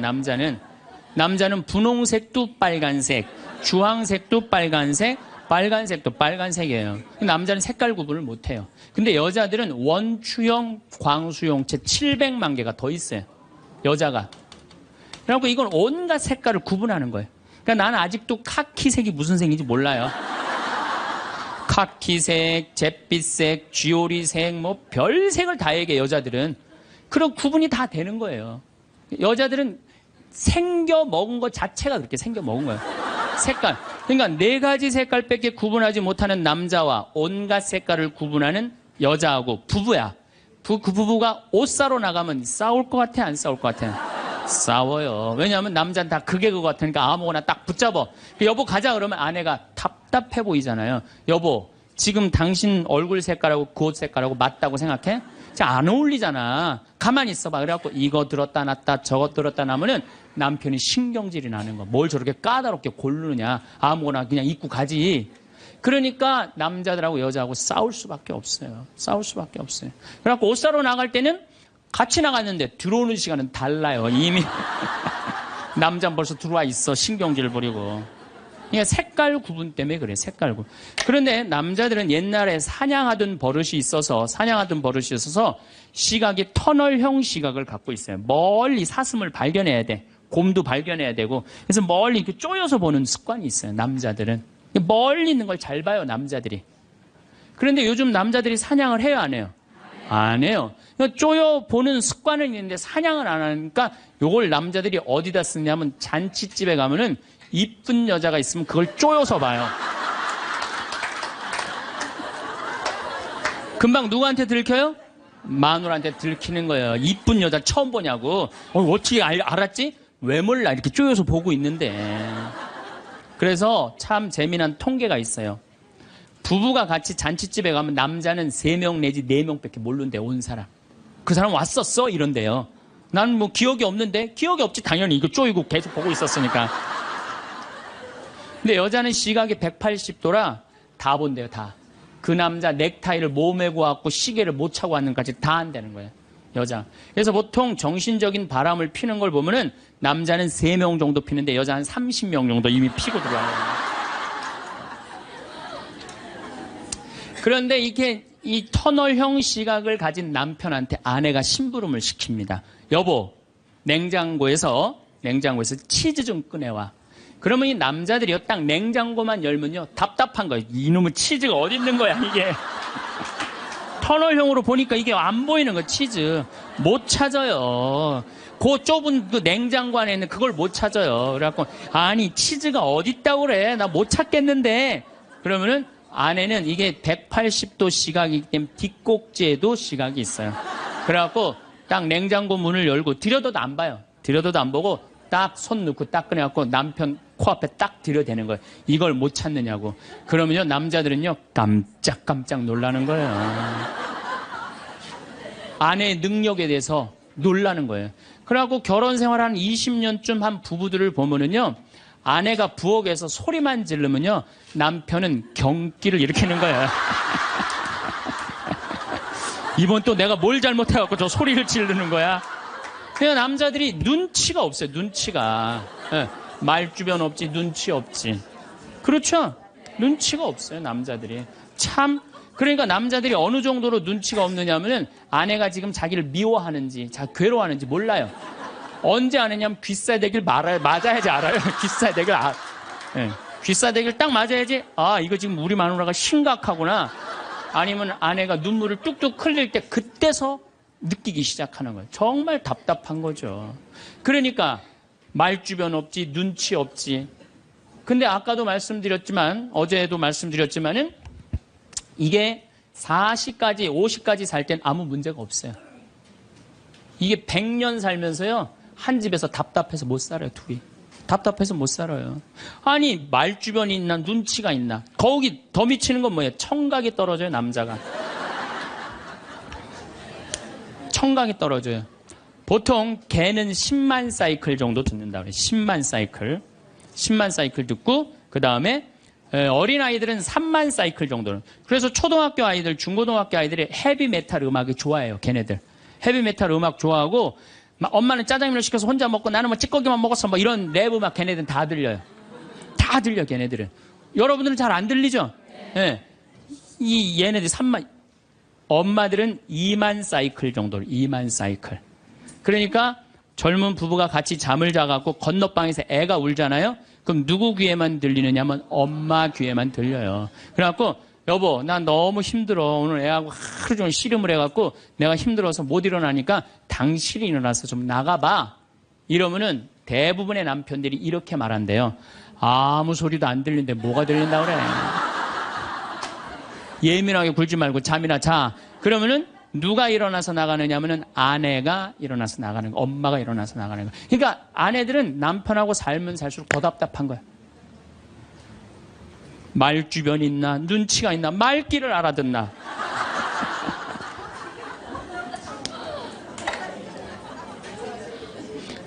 남자는 분홍색도 빨간색, 주황색도 빨간색, 빨간색도 빨간색이에요. 남자는 색깔 구분을 못해요. 근데 여자들은 원추형 광수용체 700만 개가 더 있어요. 여자가. 그래갖고 이건 온갖 색깔을 구분하는 거예요. 그러니까 나는 아직도 카키색이 무슨 색인지 몰라요. 카키색, 잿빛색, 쥐오리색, 뭐 별색을 다 얘기해 여자들은. 그런 구분이 다 되는 거예요. 여자들은 생겨 먹은 것 자체가 그렇게 생겨 먹은 거예요. 색깔. 그러니까 4가지 색깔밖에 구분하지 못하는 남자와 온갖 색깔을 구분하는 여자하고 부부야. 그 부부가 옷 사러 나가면 싸울 것 같아, 안 싸울 것 같아? 싸워요. 왜냐하면 남자는 다 그게 그거 같으니까 아무거나 딱 붙잡아. 여보 가자 그러면 아내가 답답해 보이잖아요. 여보 지금 당신 얼굴 색깔하고 그 옷 색깔하고 맞다고 생각해? 안 어울리잖아. 가만히 있어봐. 그래갖고 이거 들었다 놨다 저것 들었다 놔면은 남편이 신경질이 나는 거. 뭘 저렇게 까다롭게 고르느냐. 아무거나 그냥 입고 가지. 그러니까 남자들하고 여자하고 싸울 수밖에 없어요. 싸울 수밖에 없어요. 그래갖고 옷 사러 나갈 때는 같이 나갔는데 들어오는 시간은 달라요. 이미 남자는 벌써 들어와 있어. 신경질 부리고. 그러니까 색깔 구분 때문에 그래. 색깔 구분. 그런데 남자들은 옛날에 사냥하던 버릇이 있어서 시각이 터널형 시각을 갖고 있어요. 멀리 사슴을 발견해야 돼. 곰도 발견해야 되고. 그래서 멀리 이렇게 쪼여서 보는 습관이 있어요. 남자들은. 멀리 있는 걸 잘 봐요. 남자들이. 그런데 요즘 남자들이 사냥을 해요? 안 해요? 안 해요. 쪼여 보는 습관은 있는데 사냥을 안 하니까 요걸 남자들이 어디다 쓰냐면 잔치집에 가면은 이쁜 여자가 있으면 그걸 쪼여서 봐요. 금방 누구한테 들켜요? 마누라한테 들키는 거예요. 이쁜 여자 처음 보냐고. 어떻게 알았지? 왜 몰라? 이렇게 쪼여서 보고 있는데. 그래서 참 재미난 통계가 있어요. 부부가 같이 잔치집에 가면 남자는 3명 내지 4명밖에 모르는데 온 사람. 그 사람 왔었어? 이런데요. 난 뭐 기억이 없는데? 기억이 없지. 당연히 이거 쪼이고 계속 보고 있었으니까. 근데 여자는 시각이 180도라 다 본대요, 다. 그 남자 넥타이를 몸에 고왔고 시계를 못 차고 왔는까지 다 한다는 거예요, 여자. 그래서 보통 정신적인 바람을 피는 걸 보면은 남자는 3명 정도 피는데 여자 한 30명 정도 이미 피고 들어와요. 그런데 이게 이 터널형 시각을 가진 남편한테 아내가 심부름을 시킵니다. 여보, 냉장고에서 치즈 좀 꺼내와. 그러면 이 남자들이요, 딱 냉장고만 열면요, 답답한 거예요. 이놈의 치즈가 어디 있는 거야, 이게. 터널형으로 보니까 이게 안 보이는 거예요, 치즈. 못 찾아요. 그 좁은 그 냉장고 안에 있는 그걸 못 찾아요. 그래갖고, 아니, 치즈가 어디 있다고 그래. 나 못 찾겠는데. 그러면은 아내는 이게 180도 시각이기 때문에 뒷꼭지에도 시각이 있어요. 그래갖고 딱 냉장고 문을 열고 들여다도 안 봐요. 들여다도 안 보고 딱 손 넣고 딱 꺼내갖고 남편 코앞에 딱 들여대는 거예요. 이걸 못 찾느냐고. 그러면요, 남자들은요, 깜짝깜짝 놀라는 거예요. 아내의 능력에 대해서 놀라는 거예요. 그래갖고 결혼 생활 한 20년쯤 한 부부들을 보면은요, 아내가 부엌에서 소리만 지르면요, 남편은 경기를 일으키는 거예요. 이번 또 내가 뭘 잘못해갖고 저 소리를 지르는 거야. 그냥 남자들이 눈치가 없어요, 눈치가. 네, 말주변 없지, 눈치 없지. 그렇죠? 눈치가 없어요, 남자들이. 참, 그러니까 남자들이 어느 정도로 눈치가 없느냐면은 아내가 지금 자기를 미워하는지, 괴로워하는지 몰라요. 언제 아느냐면 귀싸대기를 맞아야지 알아요. 귀싸대기를 네. 귀싸대기를 딱 맞아야지, 아, 이거 지금 우리 마누라가 심각하구나. 아니면 아내가 눈물을 뚝뚝 흘릴 때 그때서 느끼기 시작하는 거예요. 정말 답답한 거죠. 그러니까 말주변 없지, 눈치 없지. 근데 아까도 말씀드렸지만, 어제도 말씀드렸지만은 이게 40까지, 50까지 살 땐 아무 문제가 없어요. 이게 100년 살면서요, 한 집에서 답답해서 못 살아요, 둘이. 답답해서 못 살아요. 아니, 말주변이 있나, 눈치가 있나. 거기 더 미치는 건 뭐예요? 청각이 떨어져요, 남자가. 청각이 떨어져요. 보통 개는 10만 사이클 정도 듣는다 그래요. 10만 사이클. 10만 사이클 듣고, 그 다음에 어린아이들은 3만 사이클 정도는. 그래서 초등학교 아이들, 중고등학교 아이들이 헤비메탈 음악이 좋아해요, 걔네들. 헤비메탈 음악 좋아하고, 엄마는 짜장면을 시켜서 혼자 먹고 나는 뭐 찌꺼기만 먹었어, 뭐 이런 랩 음악 걔네들은 다 들려요. 다 들려, 걔네들은. 여러분들은 잘 안 들리죠? 예. 이 얘네들 3만, 엄마들은 2만 사이클 정도를, 2만 사이클. 그러니까 젊은 부부가 같이 잠을 자갖고 건너방에서 애가 울잖아요? 그럼 누구 귀에만 들리느냐면 엄마 귀에만 들려요. 그래갖고, 여보, 난 너무 힘들어. 오늘 애하고 하루 종일 씨름을 해갖고 내가 힘들어서 못 일어나니까 당신이 일어나서 좀 나가봐. 이러면은 대부분의 남편들이 이렇게 말한대요. 아무 소리도 안 들리는데 뭐가 들린다 그래. 예민하게 굴지 말고 잠이나 자. 그러면은 누가 일어나서 나가느냐면은 아내가 일어나서 나가는 거, 엄마가 일어나서 나가는 거. 그러니까 아내들은 남편하고 살면 살수록 더 답답한 거야. 말주변이 있나, 눈치가 있나, 말귀를 알아듣나.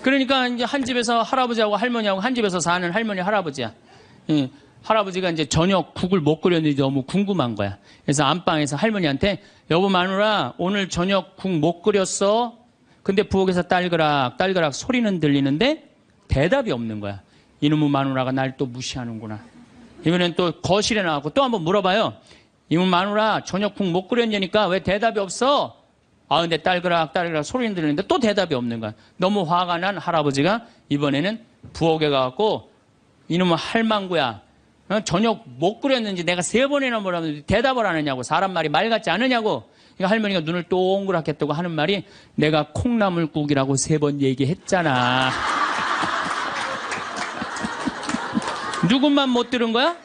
그러니까 이제 한 집에서 할아버지하고 할머니하고 한 집에서 사는 할머니, 할아버지야. 예, 할아버지가 이제 저녁 국을 못 끓였는지 너무 궁금한 거야. 그래서 안방에서 할머니한테, 여보 마누라, 오늘 저녁 국 못 끓였어? 근데 부엌에서 딸그락 소리는 들리는데 대답이 없는 거야. 이놈의 마누라가 날 또 무시하는구나. 이번엔 또 거실에 나가고 또 한번 물어봐요. 이놈 마누라, 저녁 국 못 끓였냐니까 왜 대답이 없어? 아, 근데 딸그락 소리는 들리는데 또 대답이 없는 거야. 너무 화가 난 할아버지가 이번에는 부엌에 가갖고, 이놈의 할망구야, 저녁 못 끓였는지 내가 3번이나 물었는데 대답을 안 하냐고. 사람 말이 말 같지 않으냐고. 그러니까 할머니가 눈을 동그랗게 뜨고 하는 말이, 내가 콩나물국이라고 3번 얘기했잖아. 누구만 못 들은 거야?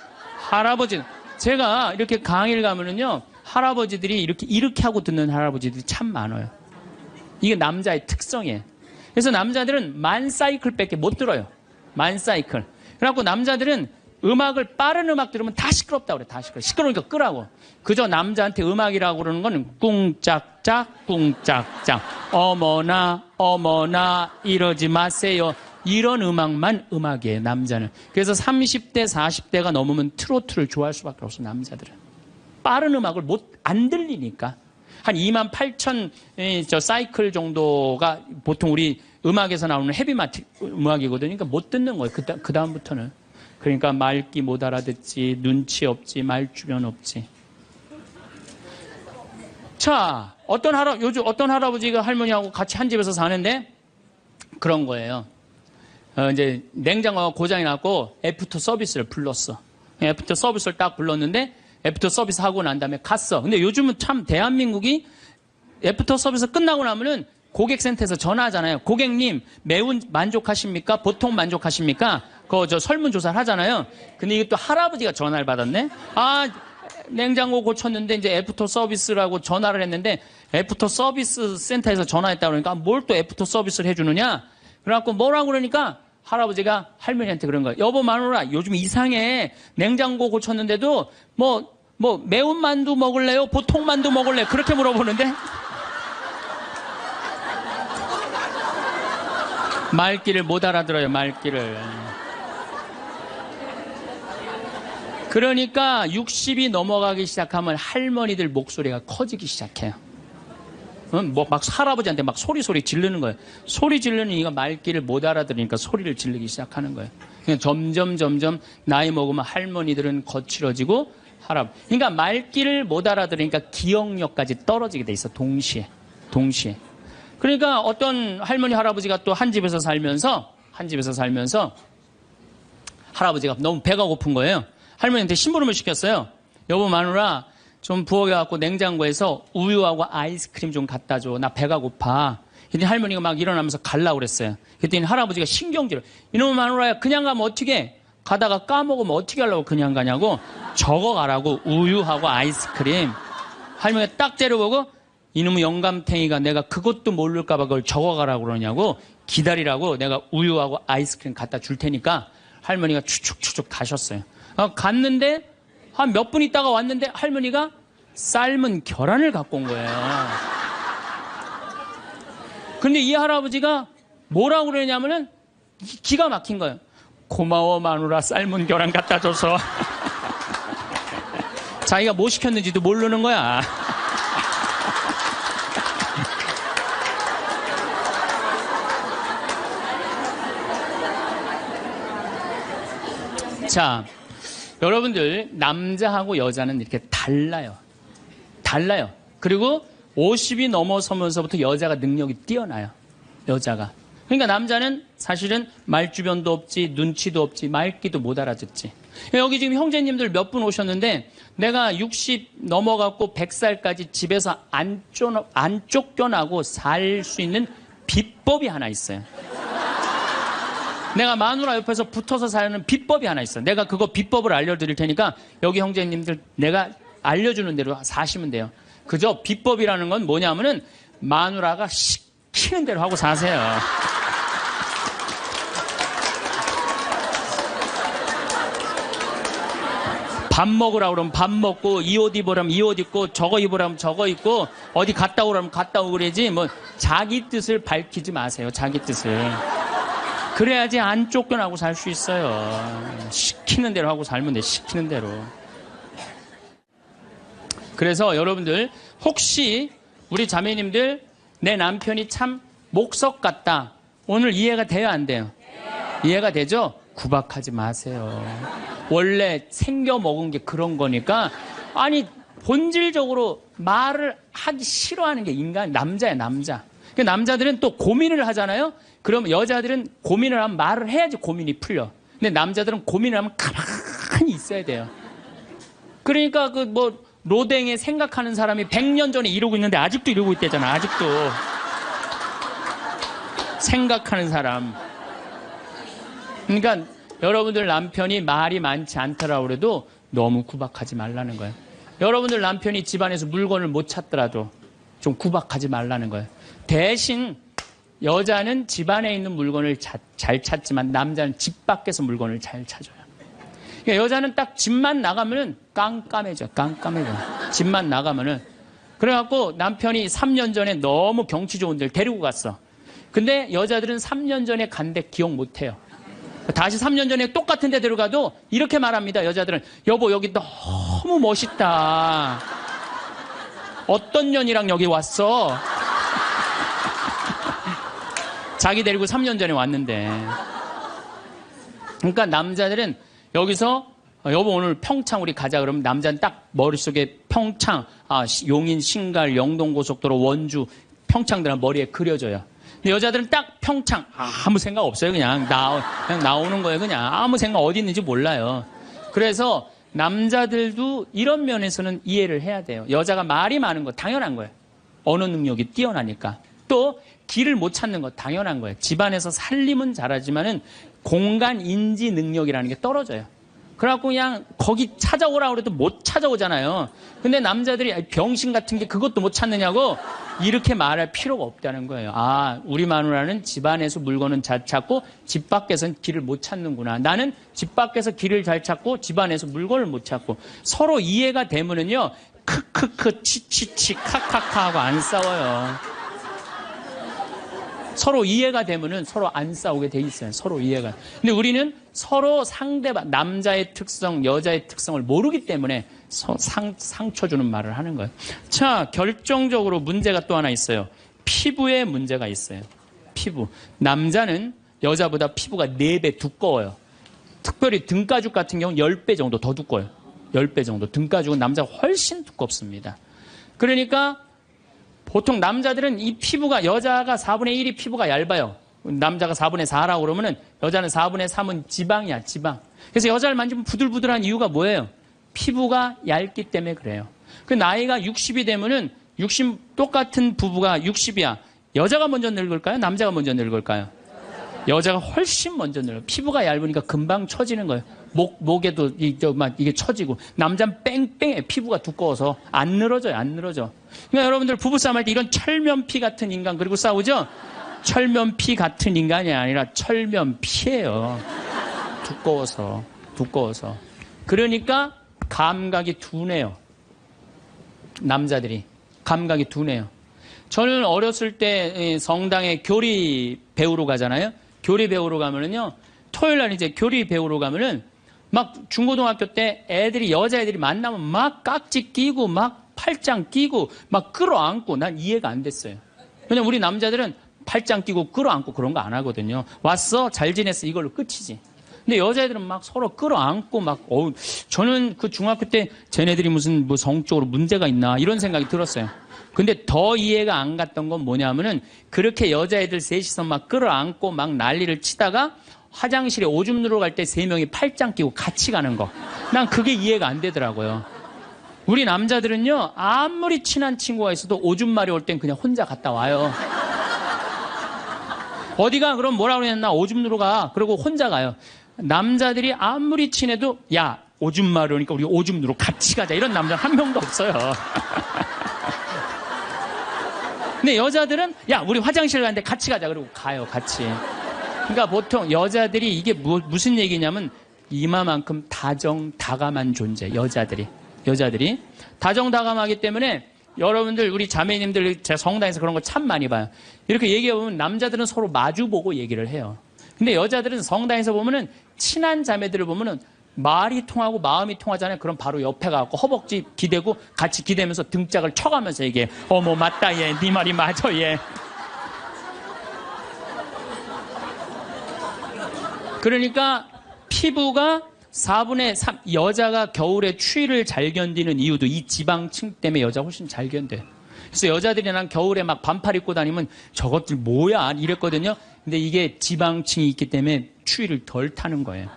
할아버지는. 제가 이렇게 강의를 가면은요, 할아버지들이 이렇게 하고 듣는 할아버지들이 참 많아요. 이게 남자의 특성이에요. 그래서 남자들은 만 사이클밖에 못 들어요. 만 사이클. 그래갖고 남자들은 빠른 음악 들으면 다 시끄럽다고 그래. 다 시끄러워. 시끄러우니까 끄라고. 그저 남자한테 음악이라고 그러는 거는 꿍짝짝 꿍짝짝 어머나 어머나 이러지 마세요. 이런 음악만 음악이에요. 남자는. 그래서 30대 40대가 넘으면 트로트를 좋아할 수밖에 없어. 남자들은. 빠른 음악을 안 들리니까. 한 28,000 사이클 정도가 보통 우리 음악에서 나오는 헤비마틱 음악이거든요. 그러니까 못 듣는 거예요. 그 다음부터는. 그러니까 말귀 못 알아듣지, 눈치 없지, 말주변 없지. 자, 요즘 어떤 할아버지가 할머니하고 같이 한 집에서 사는데 그런 거예요. 이제 냉장고가 고장이 났고 애프터 서비스를 불렀어. 애프터 서비스를 딱 불렀는데 애프터 서비스 하고 난 다음에 갔어. 근데 요즘은 참 대한민국이 애프터 서비스 끝나고 나면은 고객센터에서 전화하잖아요. 고객님, 매운 만족하십니까? 보통 만족하십니까? 저 설문조사를 하잖아요. 근데 이게 또 할아버지가 전화를 받았네? 냉장고 고쳤는데 이제 애프터 서비스라고 전화를 했는데 애프터 서비스 센터에서 전화했다고 그러니까 뭘 또 애프터 서비스를 해주느냐? 그래갖고 뭐라고 그러니까 할아버지가 할머니한테 그런 거예요. 여보 마누라 요즘 이상해. 냉장고 고쳤는데도 매운 만두 먹을래요? 보통 만두 먹을래요? 그렇게 물어보는데 말귀를 못 알아들어요. 말귀를. 그러니까 60이 넘어가기 시작하면 할머니들 목소리가 커지기 시작해요. 막 할아버지한테 막 소리 지르는 거예요. 소리 지르는 이가 말귀를 못 알아들으니까 소리를 지르기 시작하는 거예요. 그냥 점점 나이 먹으면 할머니들은 거칠어지고 그러니까 말귀를 못 알아들으니까 기억력까지 떨어지게 돼 있어. 동시에. 그러니까 어떤 할머니 할아버지가 또 한 집에서 살면서 할아버지가 너무 배가 고픈 거예요. 할머니한테 심부름을 시켰어요. 여보 마누라 좀 부엌에 냉장고에서 우유하고 아이스크림 좀 갖다 줘. 나 배가 고파. 그랬더니 할머니가 막 일어나면서 가려고 그랬어요. 그랬더니 할아버지가 신경질을. 이놈의 마누라야 그냥 가면 어떻게 가다가 까먹으면 어떻게 하려고 그냥 가냐고. 적어가라고. 우유하고 아이스크림. 할머니가 딱 째려보고 이놈의 영감탱이가 내가 그것도 모를까 봐 그걸 적어가라고 그러냐고. 기다리라고 내가 우유하고 아이스크림 갖다 줄 테니까 할머니가 추측 가셨어요. 갔는데 한 몇 분 있다가 왔는데 할머니가 삶은 계란을 갖고 온 거예요. 근데 이 할아버지가 뭐라고 그러냐면은 기가 막힌 거예요. 고마워 마누라 삶은 계란 갖다 줘서. 자기가 뭐 시켰는지도 모르는 거야. 자, 여러분들 남자하고 여자는 이렇게 달라요. 그리고 50이 넘어서면서부터 여자가 능력이 뛰어나요. 여자가. 그러니까 남자는 사실은 말주변도 없지, 눈치도 없지, 말귀도 못 알아듣지. 여기 지금 형제님들 몇 분 오셨는데 내가 60 넘어갔고 100살까지 집에서 안 쫓겨나고 살 수 있는 비법이 하나 있어요. 내가 마누라 옆에서 붙어서 사는 비법이 하나 있어. 내가 그거 비법을 알려드릴 테니까 여기 형제님들 내가 알려주는 대로 사시면 돼요. 그저 비법이라는 건 뭐냐면은 마누라가 시키는 대로 하고 사세요. 밥 먹으라고 그러면 밥 먹고 이 옷 입으라면 이 옷 입고 저거 입으라면 저거 입고 어디 갔다 오라면 갔다 오고 그러지 뭐 자기 뜻을 밝히지 마세요. 자기 뜻을. 그래야지 안 쫓겨나고 살 수 있어요. 시키는 대로 하고 살면 돼. 시키는 대로. 그래서 여러분들 혹시 우리 자매님들 내 남편이 참 목석 같다. 오늘 이해가 돼요? 안 돼요? 이해가 되죠? 구박하지 마세요. 원래 생겨 먹은 게 그런 거니까. 아니 본질적으로 말을 하기 싫어하는 게 남자야 남자. 남자들은 또 고민을 하잖아요. 그럼 여자들은 고민을 하면 말을 해야지 고민이 풀려. 근데 남자들은 고민을 하면 가만히 있어야 돼요. 그러니까 로댕에 생각하는 사람이 100년 전에 이러고 있는데 아직도 이러고 있대잖아. 아직도. 생각하는 사람. 그러니까 여러분들 남편이 말이 많지 않더라고 그래도 너무 구박하지 말라는 거예요. 여러분들 남편이 집안에서 물건을 못 찾더라도 좀 구박하지 말라는 거예요. 대신 여자는 집안에 있는 물건을 잘 찾지만 남자는 집 밖에서 물건을 잘 찾아요. 그러니까 여자는 딱 집만 나가면은 깜깜해져. 집만 나가면은. 그래갖고 남편이 3년 전에 너무 경치 좋은 데를 데리고 갔어. 근데 여자들은 3년 전에 간 데 기억 못 해요. 다시 3년 전에 똑같은 데 데려가도 이렇게 말합니다. 여자들은 여보 여기 너무 멋있다. 어떤 년이랑 여기 왔어? 자기 데리고 3년 전에 왔는데. 그러니까 남자들은 여기서 여보 오늘 평창 우리 가자 그러면 남자는 딱 머릿속에 평창, 용인, 신갈, 영동고속도로, 원주, 평창들은 머리에 그려져요. 근데 여자들은 딱 평창 아무 생각 없어요. 그냥 나오는 거예요. 그냥 아무 생각 어디 있는지 몰라요. 그래서 남자들도 이런 면에서는 이해를 해야 돼요. 여자가 말이 많은 거 당연한 거예요. 언어 능력이 뛰어나니까. 또 길을 못 찾는 거 당연한 거예요. 집안에서 살림은 잘하지만은 공간 인지 능력이라는 게 떨어져요. 그래갖고 그냥 거기 찾아오라고 해도 못 찾아오잖아요. 근데 남자들이 병신 같은 게 그것도 못 찾느냐고 이렇게 말할 필요가 없다는 거예요. 우리 마누라는 집안에서 물건은 잘 찾고 집 밖에서는 길을 못 찾는구나. 나는 집 밖에서 길을 잘 찾고 집안에서 물건을 못 찾고. 서로 이해가 되면은요 크크크 치치치 카카카 하고 안 싸워요. 서로 이해가 되면은 서로 안 싸우게 돼 있어요. 서로 이해가. 근데 우리는 서로 상대방, 남자의 특성, 여자의 특성을 모르기 때문에 상처 주는 말을 하는 거예요. 자, 결정적으로 문제가 또 하나 있어요. 피부에 문제가 있어요. 피부. 남자는 여자보다 피부가 4배 두꺼워요. 특별히 등가죽 같은 경우는 10배 정도 더 두꺼워요. 10배 정도. 등가죽은 남자가 훨씬 두껍습니다. 그러니까 보통 남자들은 이 피부가 여자가 4분의 1이 피부가 얇아요. 남자가 4분의 4라고 그러면은 여자는 4분의 3은 지방이야, 지방. 그래서 여자를 만지면 부들부들한 이유가 뭐예요? 피부가 얇기 때문에 그래요. 그 나이가 60이 되면은 똑같은 부부가 60이야. 여자가 먼저 늙을까요? 남자가 먼저 늙을까요? 여자가 훨씬 먼저 늙어요. 피부가 얇으니까 금방 처지는 거예요. 목에도 이게 처지고. 남자는 뺑뺑해. 피부가 두꺼워서 안 늘어져요. 안 늘어져. 그러니까 여러분들 부부싸움 할 때 이런 철면피 같은 인간 그리고 싸우죠? 철면피 같은 인간이 아니라 철면피예요. 두꺼워서. 그러니까 감각이 둔해요. 남자들이. 감각이 둔해요. 저는 어렸을 때 성당에 교리 배우러 가잖아요. 교리 배우러 가면은요, 토요일 날 이제 교리 배우러 가면은 막 중고등학교 때 여자애들이 만나면 막 깍지 끼고 막 팔짱 끼고 막 끌어안고 난 이해가 안 됐어요. 왜냐면 우리 남자들은 팔짱 끼고 끌어안고 그런 거 안 하거든요. 왔어? 잘 지냈어? 이걸로 끝이지. 근데 여자애들은 막 서로 끌어안고 저는 그 중학교 때 쟤네들이 무슨 성적으로 문제가 있나 이런 생각이 들었어요. 근데 더 이해가 안 갔던 건 뭐냐면은 그렇게 여자애들 셋이서 막 끌어안고 막 난리를 치다가 화장실에 오줌 누러 갈 때 3명이 팔짱 끼고 같이 가는 거. 난 그게 이해가 안 되더라고요. 우리 남자들은요, 아무리 친한 친구가 있어도 오줌 마리 올 땐 그냥 혼자 갔다 와요. 어디가 그럼 뭐라 그랬나? 오줌 누러 가. 그러고 혼자 가요. 남자들이 아무리 친해도 야, 오줌 마려우니까 우리 오줌 누러 같이 가자. 이런 남자 한 명도 없어요. 근데 여자들은 야, 우리 화장실 가는데 같이 가자. 그러고 가요, 같이. 그러니까 보통 여자들이 이게 무슨 얘기냐면 이마만큼 다정다감한 존재. 여자들이 다정다감하기 때문에 여러분들 우리 자매님들 제가 성당에서 그런 거 참 많이 봐요. 이렇게 얘기해보면 남자들은 서로 마주보고 얘기를 해요. 근데 여자들은 성당에서 보면은 친한 자매들을 보면은 말이 통하고 마음이 통하잖아요. 그럼 바로 옆에 가고 허벅지 기대고 같이 기대면서 등짝을 쳐가면서 얘기해. 어머 맞다 얘. 네 말이 맞아 얘. 그러니까 피부가 4분의 3 여자가 겨울에 추위를 잘 견디는 이유도 이 지방층 때문에 여자가 훨씬 잘 견뎌요. 그래서 여자들이 난 겨울에 막 반팔 입고 다니면 저것들 뭐야 이랬거든요. 근데 이게 지방층이 있기 때문에 추위를 덜 타는 거예요.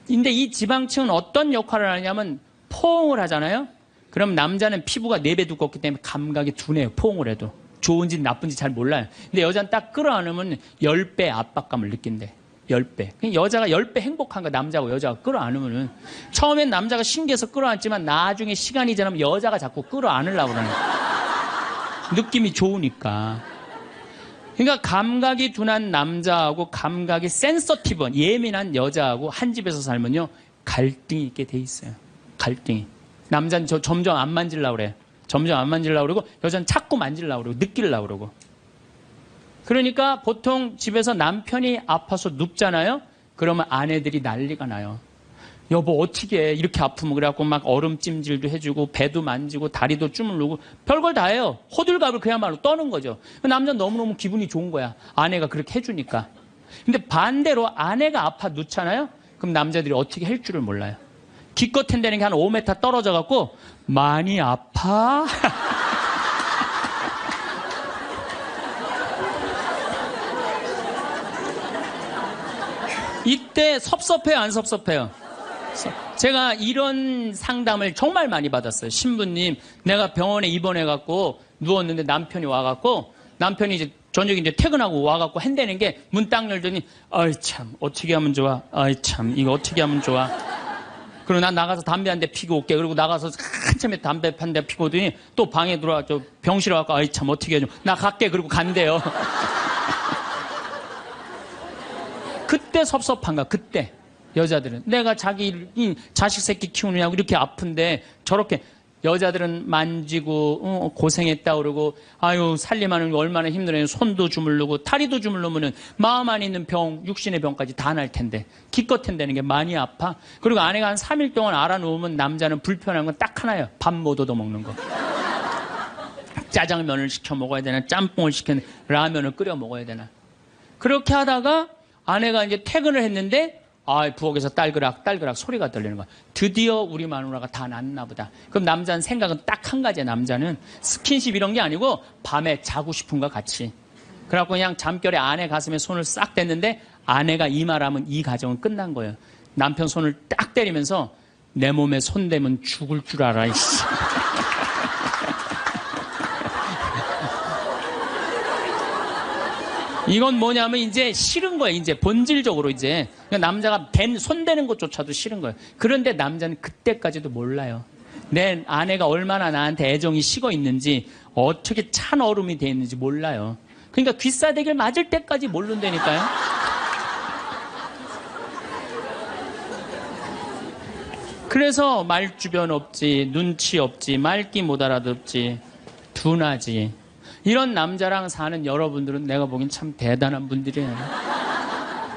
근데 이 지방층은 어떤 역할을 하냐면 포옹을 하잖아요. 그럼 남자는 피부가 4배 두껍기 때문에 감각이 둔해요. 포옹을 해도. 좋은지 나쁜지 잘 몰라요. 근데 여자는 딱 끌어안으면 10배 압박감을 느낀대. 10배. 여자가 10배 행복한 거 남자하고 여자가 끌어안으면은 처음엔 남자가 신기해서 끌어안지만 나중에 시간이 지나면 여자가 자꾸 끌어안으려고 그러는 느낌이 좋으니까. 그러니까 감각이 둔한 남자하고 감각이 센서티브한 예민한 여자하고 한 집에서 살면요 갈등이 있게 돼 있어요. 갈등이. 남자는 점점 안 만지려고 그래요. 점점 안 만지려고 그러고 여자는 자꾸 만지려고 그러고 느끼려고 그러고. 그러니까 보통 집에서 남편이 아파서 눕잖아요. 그러면 아내들이 난리가 나요. 여보 어떻게 해? 이렇게 아프면. 그래갖고 막 얼음찜질도 해주고 배도 만지고 다리도 주물르고 별걸 다 해요. 호들갑을 그야말로 떠는 거죠. 남자는 너무너무 기분이 좋은 거야. 아내가 그렇게 해주니까. 근데 반대로 아내가 아파 눕잖아요. 그럼 남자들이 어떻게 할 줄을 몰라요. 기껏 한다는 게 한 5m 떨어져 갖고 많이 아파? 이때 섭섭해요, 안 섭섭해요? 제가 이런 상담을 정말 많이 받았어요. 신부님, 내가 병원에 입원해갖고 누웠는데 남편이 와갖고, 남편이 이제 저녁에 이제 퇴근하고 와갖고 한다는 게 문 딱 열더니, 아이 참, 어떻게 하면 좋아? 아이 참, 이거 어떻게 하면 좋아? 그리고 난 나가서 담배 한 대 피고 올게. 그리고 나가서 한참에 담배 한 대 피고 오더니 또 방에 들어와, 병실에 와갖고, 아이 참, 어떻게 해줘? 나 갈게. 그리고 간대요. 그때 섭섭한가, 그때. 여자들은. 내가 자기 자식 새끼 키우느냐고 이렇게 아픈데 저렇게 여자들은 만지고, 고생했다 그러고, 아유, 살림하는 거 얼마나 힘들어요. 손도 주물르고, 다리도 주물르면은 마음 안에 있는 병, 육신의 병까지 다 날 텐데. 기껏 한다는 게 많이 아파. 그리고 아내가 한 3일 동안 알아놓으면 남자는 불편한 건 딱 하나예요. 밥 못 얻어 먹는 거. 짜장면을 시켜 먹어야 되나, 짬뽕을 시켜, 라면을 끓여 먹어야 되나. 그렇게 하다가 아내가 이제 퇴근을 했는데 부엌에서 딸그락 소리가 들리는 거야. 드디어 우리 마누라가 다 낫나 보다. 그럼 남자는 생각은 딱 한 가지야. 남자는 스킨십 이런 게 아니고 밤에 자고 싶은 거 같이. 그래갖고 그냥 잠결에 아내 가슴에 손을 싹 댔는데 아내가 이 말하면 이 가정은 끝난 거예요. 남편 손을 딱 때리면서 내 몸에 손 대면 죽을 줄 알아. 이씨. 이건 뭐냐면 이제 싫은 거예요. 이제 본질적으로 이제 남자가 손대는 것조차도 싫은 거예요. 그런데 남자는 그때까지도 몰라요. 내 아내가 얼마나 나한테 애정이 식어 있는지, 어떻게 찬 얼음이 돼 있는지 몰라요. 그러니까 귀싸대기를 맞을 때까지 모른다니까요. 그래서 말주변 없지, 눈치 없지, 말귀 못 알아듣지, 둔하지. 이런 남자랑 사는 여러분들은 내가 보기엔 참 대단한 분들이에요.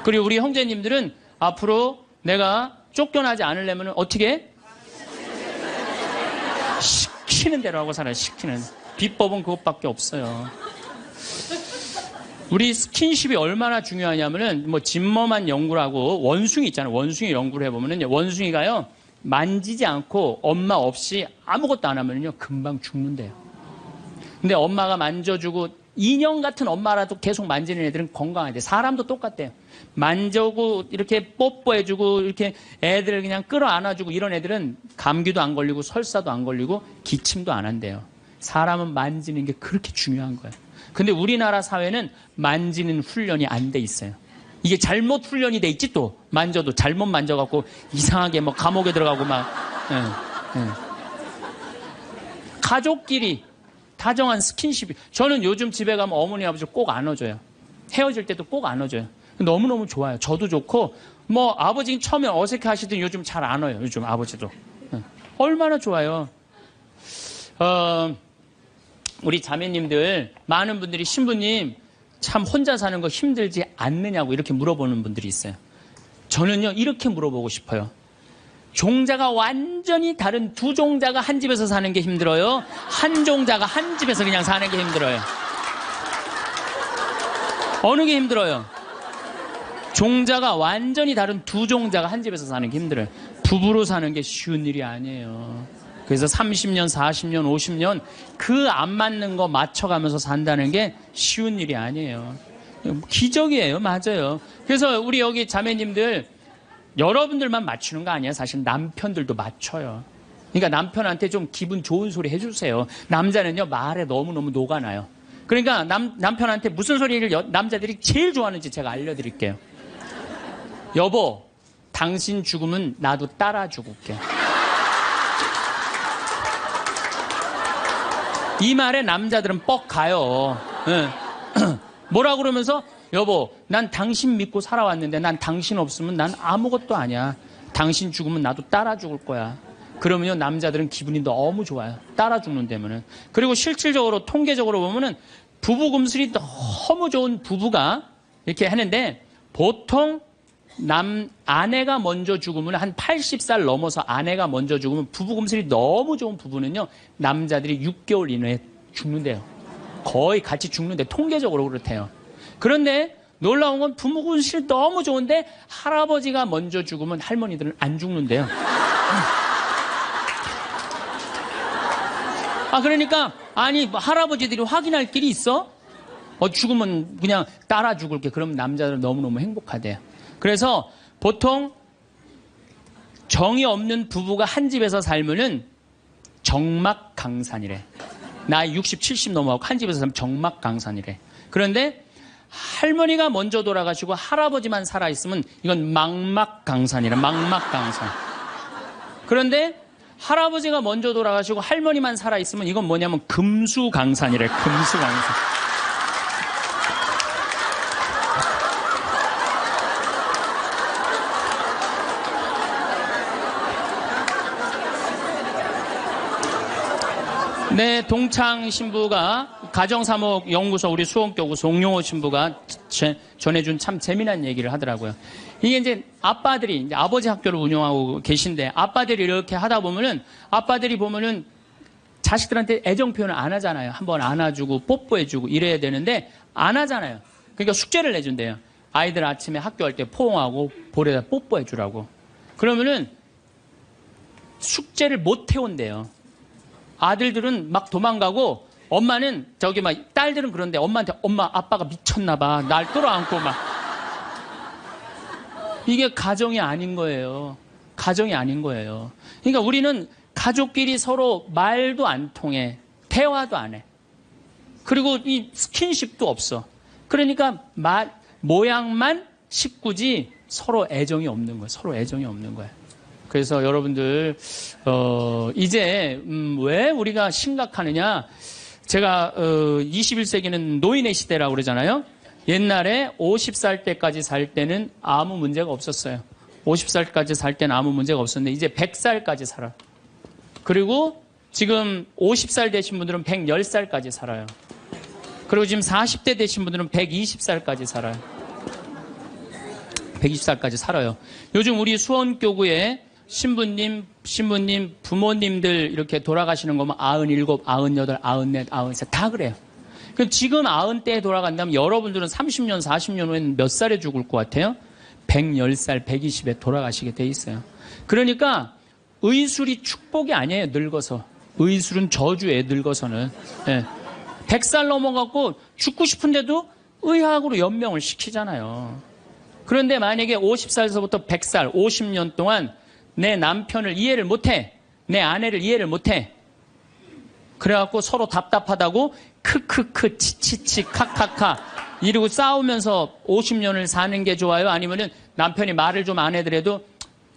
그리고 우리 형제님들은 앞으로 내가 쫓겨나지 않으려면 어떻게 해? 시키는 대로 하고 살아요. 시키는. 비법은 그것밖에 없어요. 우리 스킨십이 얼마나 중요하냐면은 진머만 연구를 하고 원숭이 있잖아요. 원숭이 연구를 해보면은 원숭이가요 만지지 않고 엄마 없이 아무것도 안 하면요 금방 죽는데요. 근데 엄마가 만져주고 인형 같은 엄마라도 계속 만지는 애들은 건강하대. 사람도 똑같대요. 만져고 이렇게 뽀뽀해주고 이렇게 애들을 그냥 끌어안아주고 이런 애들은 감기도 안 걸리고 설사도 안 걸리고 기침도 안 한대요. 사람은 만지는 게 그렇게 중요한 거예요. 근데 우리나라 사회는 만지는 훈련이 안 돼 있어요. 이게 잘못 훈련이 돼 있지. 또 만져도 잘못 만져갖고 이상하게 감옥에 들어가고 막. 가족끼리 다정한 스킨십이. 저는 요즘 집에 가면 어머니 아버지를 꼭 안아줘요. 헤어질 때도 꼭 안아줘요. 너무너무 좋아요. 저도 좋고 아버지 처음에 어색해 하시더니 요즘 잘 안아요. 요즘 아버지도. 얼마나 좋아요. 우리 자매님들 많은 분들이 신부님 참 혼자 사는 거 힘들지 않느냐고 이렇게 물어보는 분들이 있어요. 저는요 이렇게 물어보고 싶어요. 종자가 완전히 다른 두 종자가 한 집에서 사는 게 힘들어요? 한 종자가 한 집에서 그냥 사는 게 힘들어요? 어느 게 힘들어요? 종자가 완전히 다른 두 종자가 한 집에서 사는 게 힘들어요. 부부로 사는 게 쉬운 일이 아니에요. 그래서 30년, 40년, 50년 그 안 맞는 거 맞춰가면서 산다는 게 쉬운 일이 아니에요. 기적이에요. 맞아요. 그래서 우리 여기 자매님들 여러분들만 맞추는 거 아니에요. 사실 남편들도 맞춰요. 그러니까 남편한테 좀 기분 좋은 소리 해주세요. 남자는요 말에 너무너무 녹아나요. 그러니까 남편한테 무슨 소리를 남자들이 제일 좋아하는지 제가 알려드릴게요. 여보, 당신 죽으면 나도 따라 죽을게. 이 말에 남자들은 뻑 가요. 네. 뭐라 그러면서 여보, 난 당신 믿고 살아왔는데 난 당신 없으면 난 아무것도 아니야. 당신 죽으면 나도 따라 죽을 거야. 그러면요, 남자들은 기분이 너무 좋아요. 따라 죽는다면은. 그리고 실질적으로 통계적으로 보면은 부부 금슬이 너무 좋은 부부가 이렇게 하는데 보통 아내가 먼저 죽으면 한 80살 넘어서 아내가 먼저 죽으면 부부 금슬이 너무 좋은 부부는요, 남자들이 6개월 이내에 죽는데요. 거의 같이 죽는데 통계적으로 그렇대요. 그런데 놀라운 건 부부 금슬이 너무 좋은데 할아버지가 먼저 죽으면 할머니들은 안 죽는데요. 그러니까 아니 할아버지들이 확인할 길이 있어? 죽으면 그냥 따라 죽을게. 그러면 남자들은 너무너무 행복하대요. 그래서 보통 정이 없는 부부가 한 집에서 살면은 정막강산이래. 나이 60, 70 넘어가고 한 집에서 살면 정막강산이래. 그런데 할머니가 먼저 돌아가시고 할아버지만 살아있으면 이건 망막강산이래. 망막강산. 그런데 할아버지가 먼저 돌아가시고 할머니만 살아있으면 이건 뭐냐면 금수강산이래. 금수강산. 네, 동창 신부가 가정사목연구소 우리 수원교구 송용호 신부가 전해준 참 재미난 얘기를 하더라고요. 이게 이제 아빠들이 이제 아버지 학교를 운영하고 계신데 아빠들이 이렇게 하다 보면은 아빠들이 보면은 자식들한테 애정 표현을 안 하잖아요. 한번 안아주고 뽀뽀해주고 이래야 되는데 안 하잖아요. 그러니까 숙제를 내준대요. 아이들 아침에 학교 갈 때 포옹하고 볼에다 뽀뽀해주라고. 그러면은 숙제를 못 해온대요. 아들들은 막 도망가고 엄마는 저기 막 딸들은 그런데 엄마한테 엄마 아빠가 미쳤나 봐. 날 끌어안고 막. 이게 가정이 아닌 거예요. 가정이 아닌 거예요. 그러니까 우리는 가족끼리 서로 말도 안 통해. 대화도 안 해. 그리고 이 스킨십도 없어. 그러니까 모양만 식구지 서로 애정이 없는 거예요. 서로 애정이 없는 거예요. 그래서 여러분들 이제 왜 우리가 심각하느냐. 제가 21세기는 노인의 시대라고 그러잖아요. 옛날에 50살 때까지 살 때는 아무 문제가 없었어요. 50살까지 살 때는 아무 문제가 없었는데 이제 100살까지 살아. 그리고 지금 50살 되신 분들은 110살까지 살아요. 그리고 지금 40대 되신 분들은 120살까지 살아요. 120살까지 살아요. 요즘 우리 수원교구에 신부님, 부모님들 이렇게 돌아가시는 거면 97, 98, 94, 93 다 그래요. 그럼 지금 90대에 돌아간다면 여러분들은 30년, 40년 후에는 몇 살에 죽을 것 같아요? 110살, 120에 돌아가시게 돼 있어요. 그러니까 의술이 축복이 아니에요, 늙어서. 의술은 저주예요, 늙어서는. 네. 100살 넘어갖고 죽고 싶은데도 의학으로 연명을 시키잖아요. 그런데 만약에 50살에서부터 100살, 50년 동안 내 남편을 이해를 못해. 내 아내를 이해를 못해. 그래갖고 서로 답답하다고 크크크 치치치 카카카 이러고 싸우면서 50년을 사는 게 좋아요? 아니면은 남편이 말을 좀 안 해더라도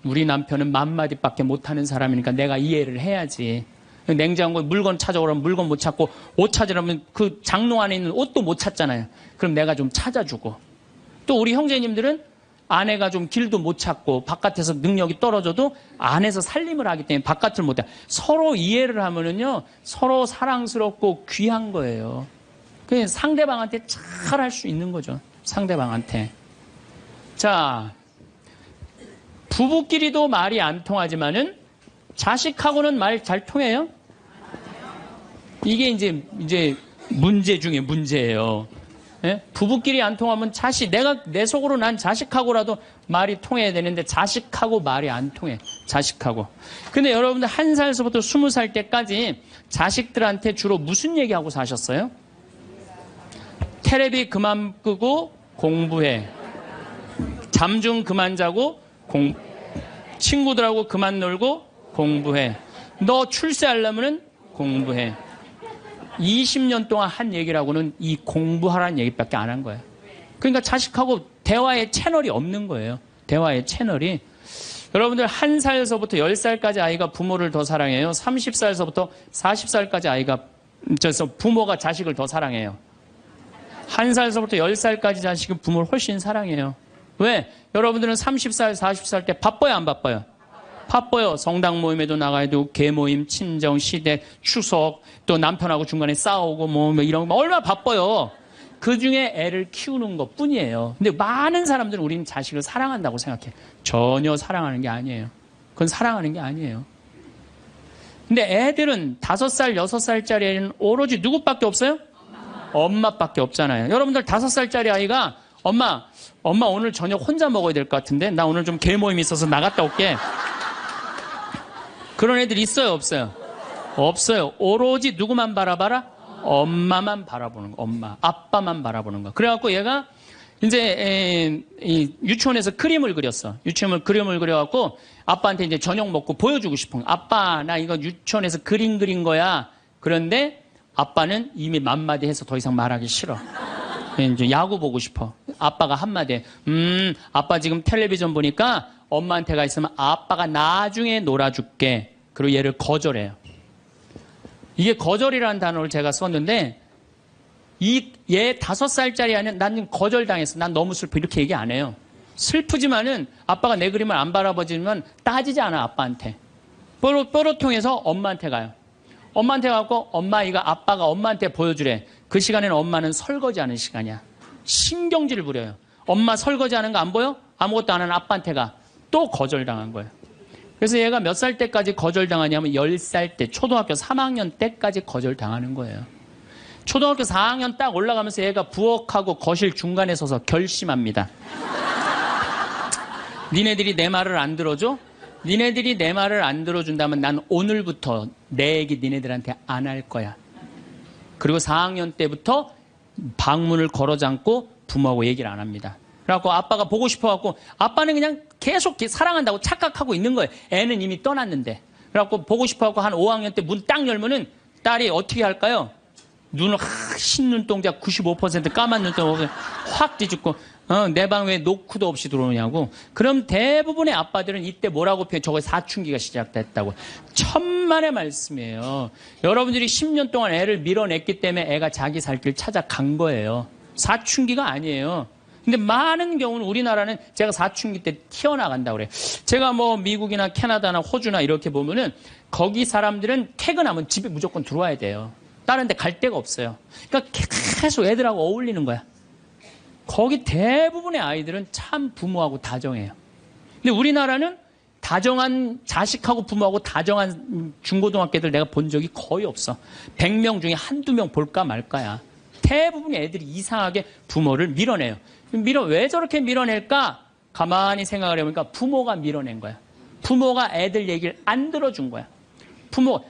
우리 남편은 맘마디밖에 못하는 사람이니까 내가 이해를 해야지. 냉장고에 물건 찾아오라면 물건 못 찾고 옷 찾으라면 그 장롱 안에 있는 옷도 못 찾잖아요. 그럼 내가 좀 찾아주고. 또 우리 형제님들은 아내가 좀 길도 못 찾고 바깥에서 능력이 떨어져도 안에서 살림을 하기 때문에 바깥을 못 해. 서로 이해를 하면은요, 서로 사랑스럽고 귀한 거예요. 그냥 상대방한테 잘 할 수 있는 거죠. 상대방한테. 자, 부부끼리도 말이 안 통하지만은 자식하고는 말 잘 통해요? 이게 이제 문제 중에 문제예요. 예? 부부끼리 안 통하면 내 속으로 난 자식하고라도 말이 통해야 되는데 자식하고 말이 안 통해. 자식하고. 근데 여러분들 1살서부터 20살 때까지 자식들한테 주로 무슨 얘기하고 사셨어요? 테레비 그만 끄고 공부해. 잠 좀 그만 자고 친구들하고 그만 놀고 공부해. 너 출세하려면 공부해. 20년 동안 한 얘기라고는 이 공부하라는 얘기밖에 안 한 거예요. 그러니까 자식하고 대화의 채널이 없는 거예요. 대화의 채널이. 여러분들 1살서부터 10살까지 아이가 부모를 더 사랑해요. 30살서부터 40살까지 아이가 부모가 자식을 더 사랑해요. 1살서부터 10살까지 자식은 부모를 훨씬 사랑해요. 왜? 여러분들은 30살, 40살 때 바빠요, 안 바빠요? 바빠요. 성당 모임에도 나가야 되고, 계모임, 친정, 시댁, 추석, 또 남편하고 중간에 싸우고 뭐 이런 거 얼마나 바빠요. 그 중에 애를 키우는 것 뿐이에요. 근데 많은 사람들은 우리는 자식을 사랑한다고 생각해. 전혀 사랑하는 게 아니에요. 그건 사랑하는 게 아니에요. 근데 애들은 5살, 6살짜리 애는 오로지 누구밖에 없어요? 엄마밖에 없잖아요. 여러분들 5살짜리 아이가 엄마 오늘 저녁 혼자 먹어야 될 것 같은데 나 오늘 좀 계모임 있어서 나갔다 올게. 그런 애들 있어요, 없어요? 없어요. 오로지 누구만 바라봐라? 엄마만 바라보는 거. 엄마, 아빠만 바라보는 거. 그래갖고 얘가 이제 유치원에서 그림을 그렸어. 유치원에서 그림을 그려갖고 아빠한테 이제 저녁 먹고 보여주고 싶은 거. 아빠, 나 이거 유치원에서 그림 그린 거야. 그런데 아빠는 이미 맘마디 해서 더 이상 말하기 싫어. 이제 야구 보고 싶어. 아빠가 한마디, 아빠 지금 텔레비전 보니까 엄마한테 가 있으면 아빠가 나중에 놀아줄게. 그리고 얘를 거절해요. 이게 거절이라는 단어를 제가 썼는데, 얘 5살짜리 아니면 난 거절당했어. 난 너무 슬퍼. 이렇게 얘기 안 해요. 슬프지만은 아빠가 내 그림을 안 바라보지만 따지지 않아, 아빠한테. 뾰로통해서 엄마한테 가요. 엄마한테 가고 엄마 이거 아빠가 엄마한테 보여주래. 그 시간에는 엄마는 설거지하는 시간이야. 신경질을 부려요. 엄마 설거지하는 거 안 보여? 아무것도 안 하는 아빠한테 가. 또 거절당한 거예요. 그래서 얘가 몇 살 때까지 거절당하냐면 10살 때, 초등학교 3학년 때까지 거절당하는 거예요. 초등학교 4학년 딱 올라가면서 얘가 부엌하고 거실 중간에 서서 결심합니다. 니네들이 내 말을 안 들어줘? 니네들이 내 말을 안 들어준다면 난 오늘부터 내 얘기 니네들한테 안 할 거야. 그리고 4학년 때부터 방문을 걸어 잠고 부모하고 얘기를 안 합니다. 그래갖고 아빠가 보고 싶어갖고 아빠는 그냥 계속 사랑한다고 착각하고 있는 거예요. 애는 이미 떠났는데. 그래갖고 보고 싶어갖고 한 5학년 때 문 딱 열면은 딸이 어떻게 할까요? 눈을 흰 눈동자 95% 까만 눈동자 확 뒤집고 내 방 왜 노크도 없이 들어오냐고. 그럼 대부분의 아빠들은 이때 뭐라고 표현? 저거 사춘기가 시작됐다고. 천만의 말씀이에요. 여러분들이 10년 동안 애를 밀어냈기 때문에 애가 자기 살 길 찾아간 거예요. 사춘기가 아니에요. 근데 많은 경우는 우리나라는 제가 사춘기 때 튀어나간다고 그래요. 제가 뭐 미국이나 캐나다나 호주나 이렇게 보면은 거기 사람들은 퇴근하면 집에 무조건 들어와야 돼요. 다른 데 갈 데가 없어요. 그러니까 계속 애들하고 어울리는 거야. 거기 대부분의 아이들은 참 부모하고 다정해요. 근데 우리나라는 다정한 자식하고 부모하고 다정한 중고등학교들 내가 본 적이 거의 없어. 100명 중에 한두 명 볼까 말까야. 대부분의 애들이 이상하게 부모를 밀어내요. 왜 저렇게 밀어낼까? 가만히 생각을 해보니까 부모가 밀어낸 거야. 부모가 애들 얘기를 안 들어준 거야.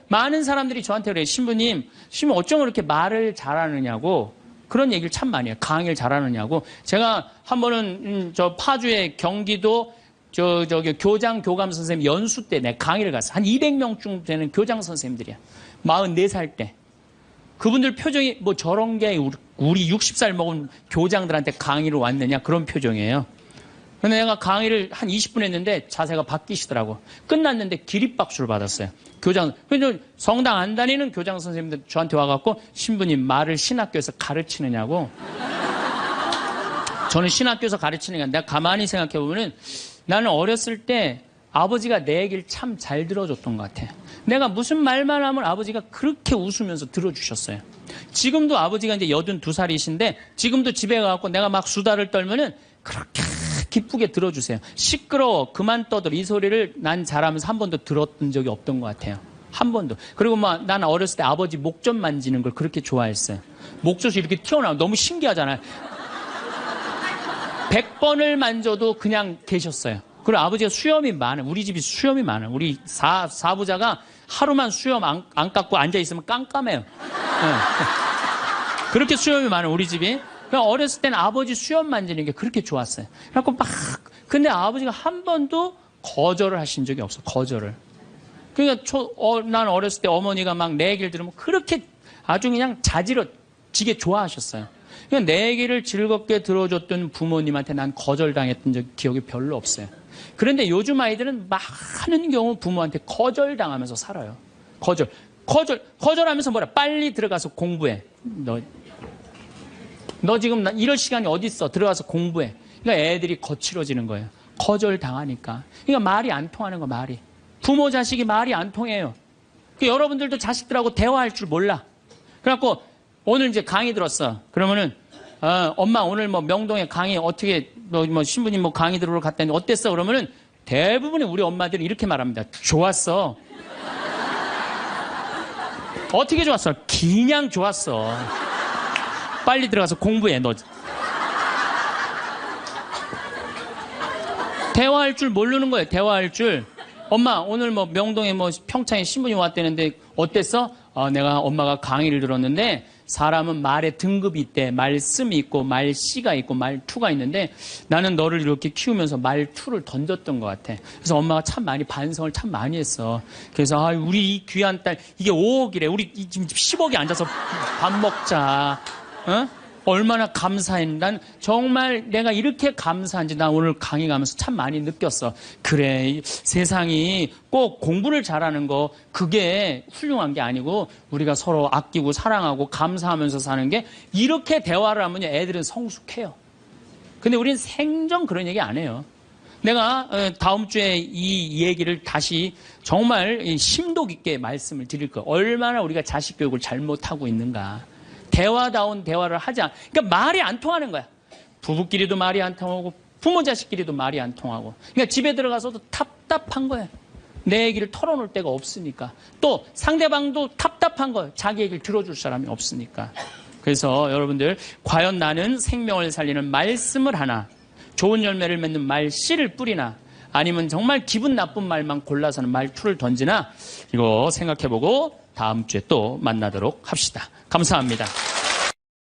많은 사람들이 저한테 그래요. 신부님 어쩜 그렇게 말을 잘하느냐고 그런 얘기를 참 많이 해요. 강의를 잘하느냐고. 제가 한 번은 저 파주의 경기도 저기 교장 교감 선생님 연수 때 내가 강의를 갔어. 한 200명쯤 되는 교장 선생님들이야. 44살 때. 그분들 표정이 뭐 저런 게 우리 60살 먹은 교장들한테 강의를 왔느냐 그런 표정이에요. 근데 내가 강의를 한 20분 했는데 자세가 바뀌시더라고. 끝났는데 기립박수를 받았어요. 근데 성당 안 다니는 교장 선생님들 저한테 와갖고 신부님 말을 신학교에서 가르치느냐고. 저는 신학교에서 가르치는 게 내가 가만히 생각해보면은 나는 어렸을 때 아버지가 내 얘기를 참 잘 들어줬던 것 같아. 내가 무슨 말만 하면 아버지가 그렇게 웃으면서 들어주셨어요. 지금도 아버지가 이제 82살이신데 지금도 집에 가갖고 내가 막 수다를 떨면은 그렇게 기쁘게 들어주세요. 시끄러워 그만 떠들 이 소리를 난 잘하면서 한 번도 들었던 적이 없던 것 같아요. 한 번도. 그리고 막 나는 어렸을 때 아버지 목 좀 만지는 걸 그렇게 좋아했어요. 목젖이 이렇게 튀어나와 너무 신기하잖아요. 100번을 만져도 그냥 계셨어요. 그리고 아버지가 수염이 많아요. 우리 집이 수염이 많아요. 우리 사부자가 하루만 수염 안 깎고 앉아있으면 깜깜해요. 네. 그렇게 수염이 많아요. 우리 집이. 어렸을 때는 아버지 수염 만지는 게 그렇게 좋았어요. 그래갖고 근데 아버지가 한 번도 거절을 하신 적이 없어. 거절을. 그러니까 난 어렸을 때 어머니가 막 내 얘기를 들으면 그렇게 아주 그냥 자지러지게 좋아하셨어요. 그러니까 내 얘기를 즐겁게 들어줬던 부모님한테 난 거절당했던 기억이 별로 없어요. 그런데 요즘 아이들은 많은 경우 부모한테 거절당하면서 살아요. 거절하면서 뭐라? 빨리 들어가서 공부해. 너 지금 이럴 시간이 어디 있어? 들어가서 공부해. 그러니까 애들이 거칠어지는 거예요. 거절당하니까. 그러니까 말이 안 통하는 거, 말이. 부모 자식이 말이 안 통해요. 그러니까 여러분들도 자식들하고 대화할 줄 몰라. 그래갖고 오늘 이제 강의 들었어. 그러면은 엄마 오늘 뭐 명동에 강의 어떻게 뭐 신부님 뭐 강의 들으러 갔다니 어땠어? 그러면은 대부분의 우리 엄마들은 이렇게 말합니다. 좋았어. 어떻게 좋았어? 그냥 좋았어. 빨리 들어가서 공부해, 너. 대화할 줄 모르는 거예요, 대화할 줄. 엄마, 오늘 뭐 명동에 뭐 평창에 신부님 왔다는데 어땠어? 내가 엄마가 강의를 들었는데 사람은 말에 등급이 있대. 말씀이 있고 말씨가 있고 말투가 있는데 나는 너를 이렇게 키우면서 말투를 던졌던 것 같아. 그래서 엄마가 참 많이 반성을 참 많이 했어. 그래서 우리 이 귀한 딸 이게 5억이래. 우리 지금 10억이 앉아서 밥 먹자. 어? 얼마나 감사해. 난 정말 내가 이렇게 감사한지 나 오늘 강의 가면서 참 많이 느꼈어. 그래, 세상이 꼭 공부를 잘하는 거 그게 훌륭한 게 아니고 우리가 서로 아끼고 사랑하고 감사하면서 사는 게 이렇게 대화를 하면 애들은 성숙해요. 근데 우리는 생전 그런 얘기 안 해요. 내가 다음 주에 이 얘기를 다시 정말 심도 깊게 말씀을 드릴 거예요. 얼마나 우리가 자식 교육을 잘못하고 있는가. 대화다운 대화를 하자. 그러니까 말이 안 통하는 거야. 부부끼리도 말이 안 통하고 부모 자식끼리도 말이 안 통하고. 그러니까 집에 들어가서도 답답한 거야. 내 얘기를 털어놓을 데가 없으니까. 또 상대방도 답답한 거야. 자기 얘기를 들어줄 사람이 없으니까. 그래서 여러분들 과연 나는 생명을 살리는 말씀을 하나 좋은 열매를 맺는 말씨를 뿌리나 아니면 정말 기분 나쁜 말만 골라서는 말투를 던지나 이거 생각해보고 다음 주에 또 만나도록 합시다. 감사합니다.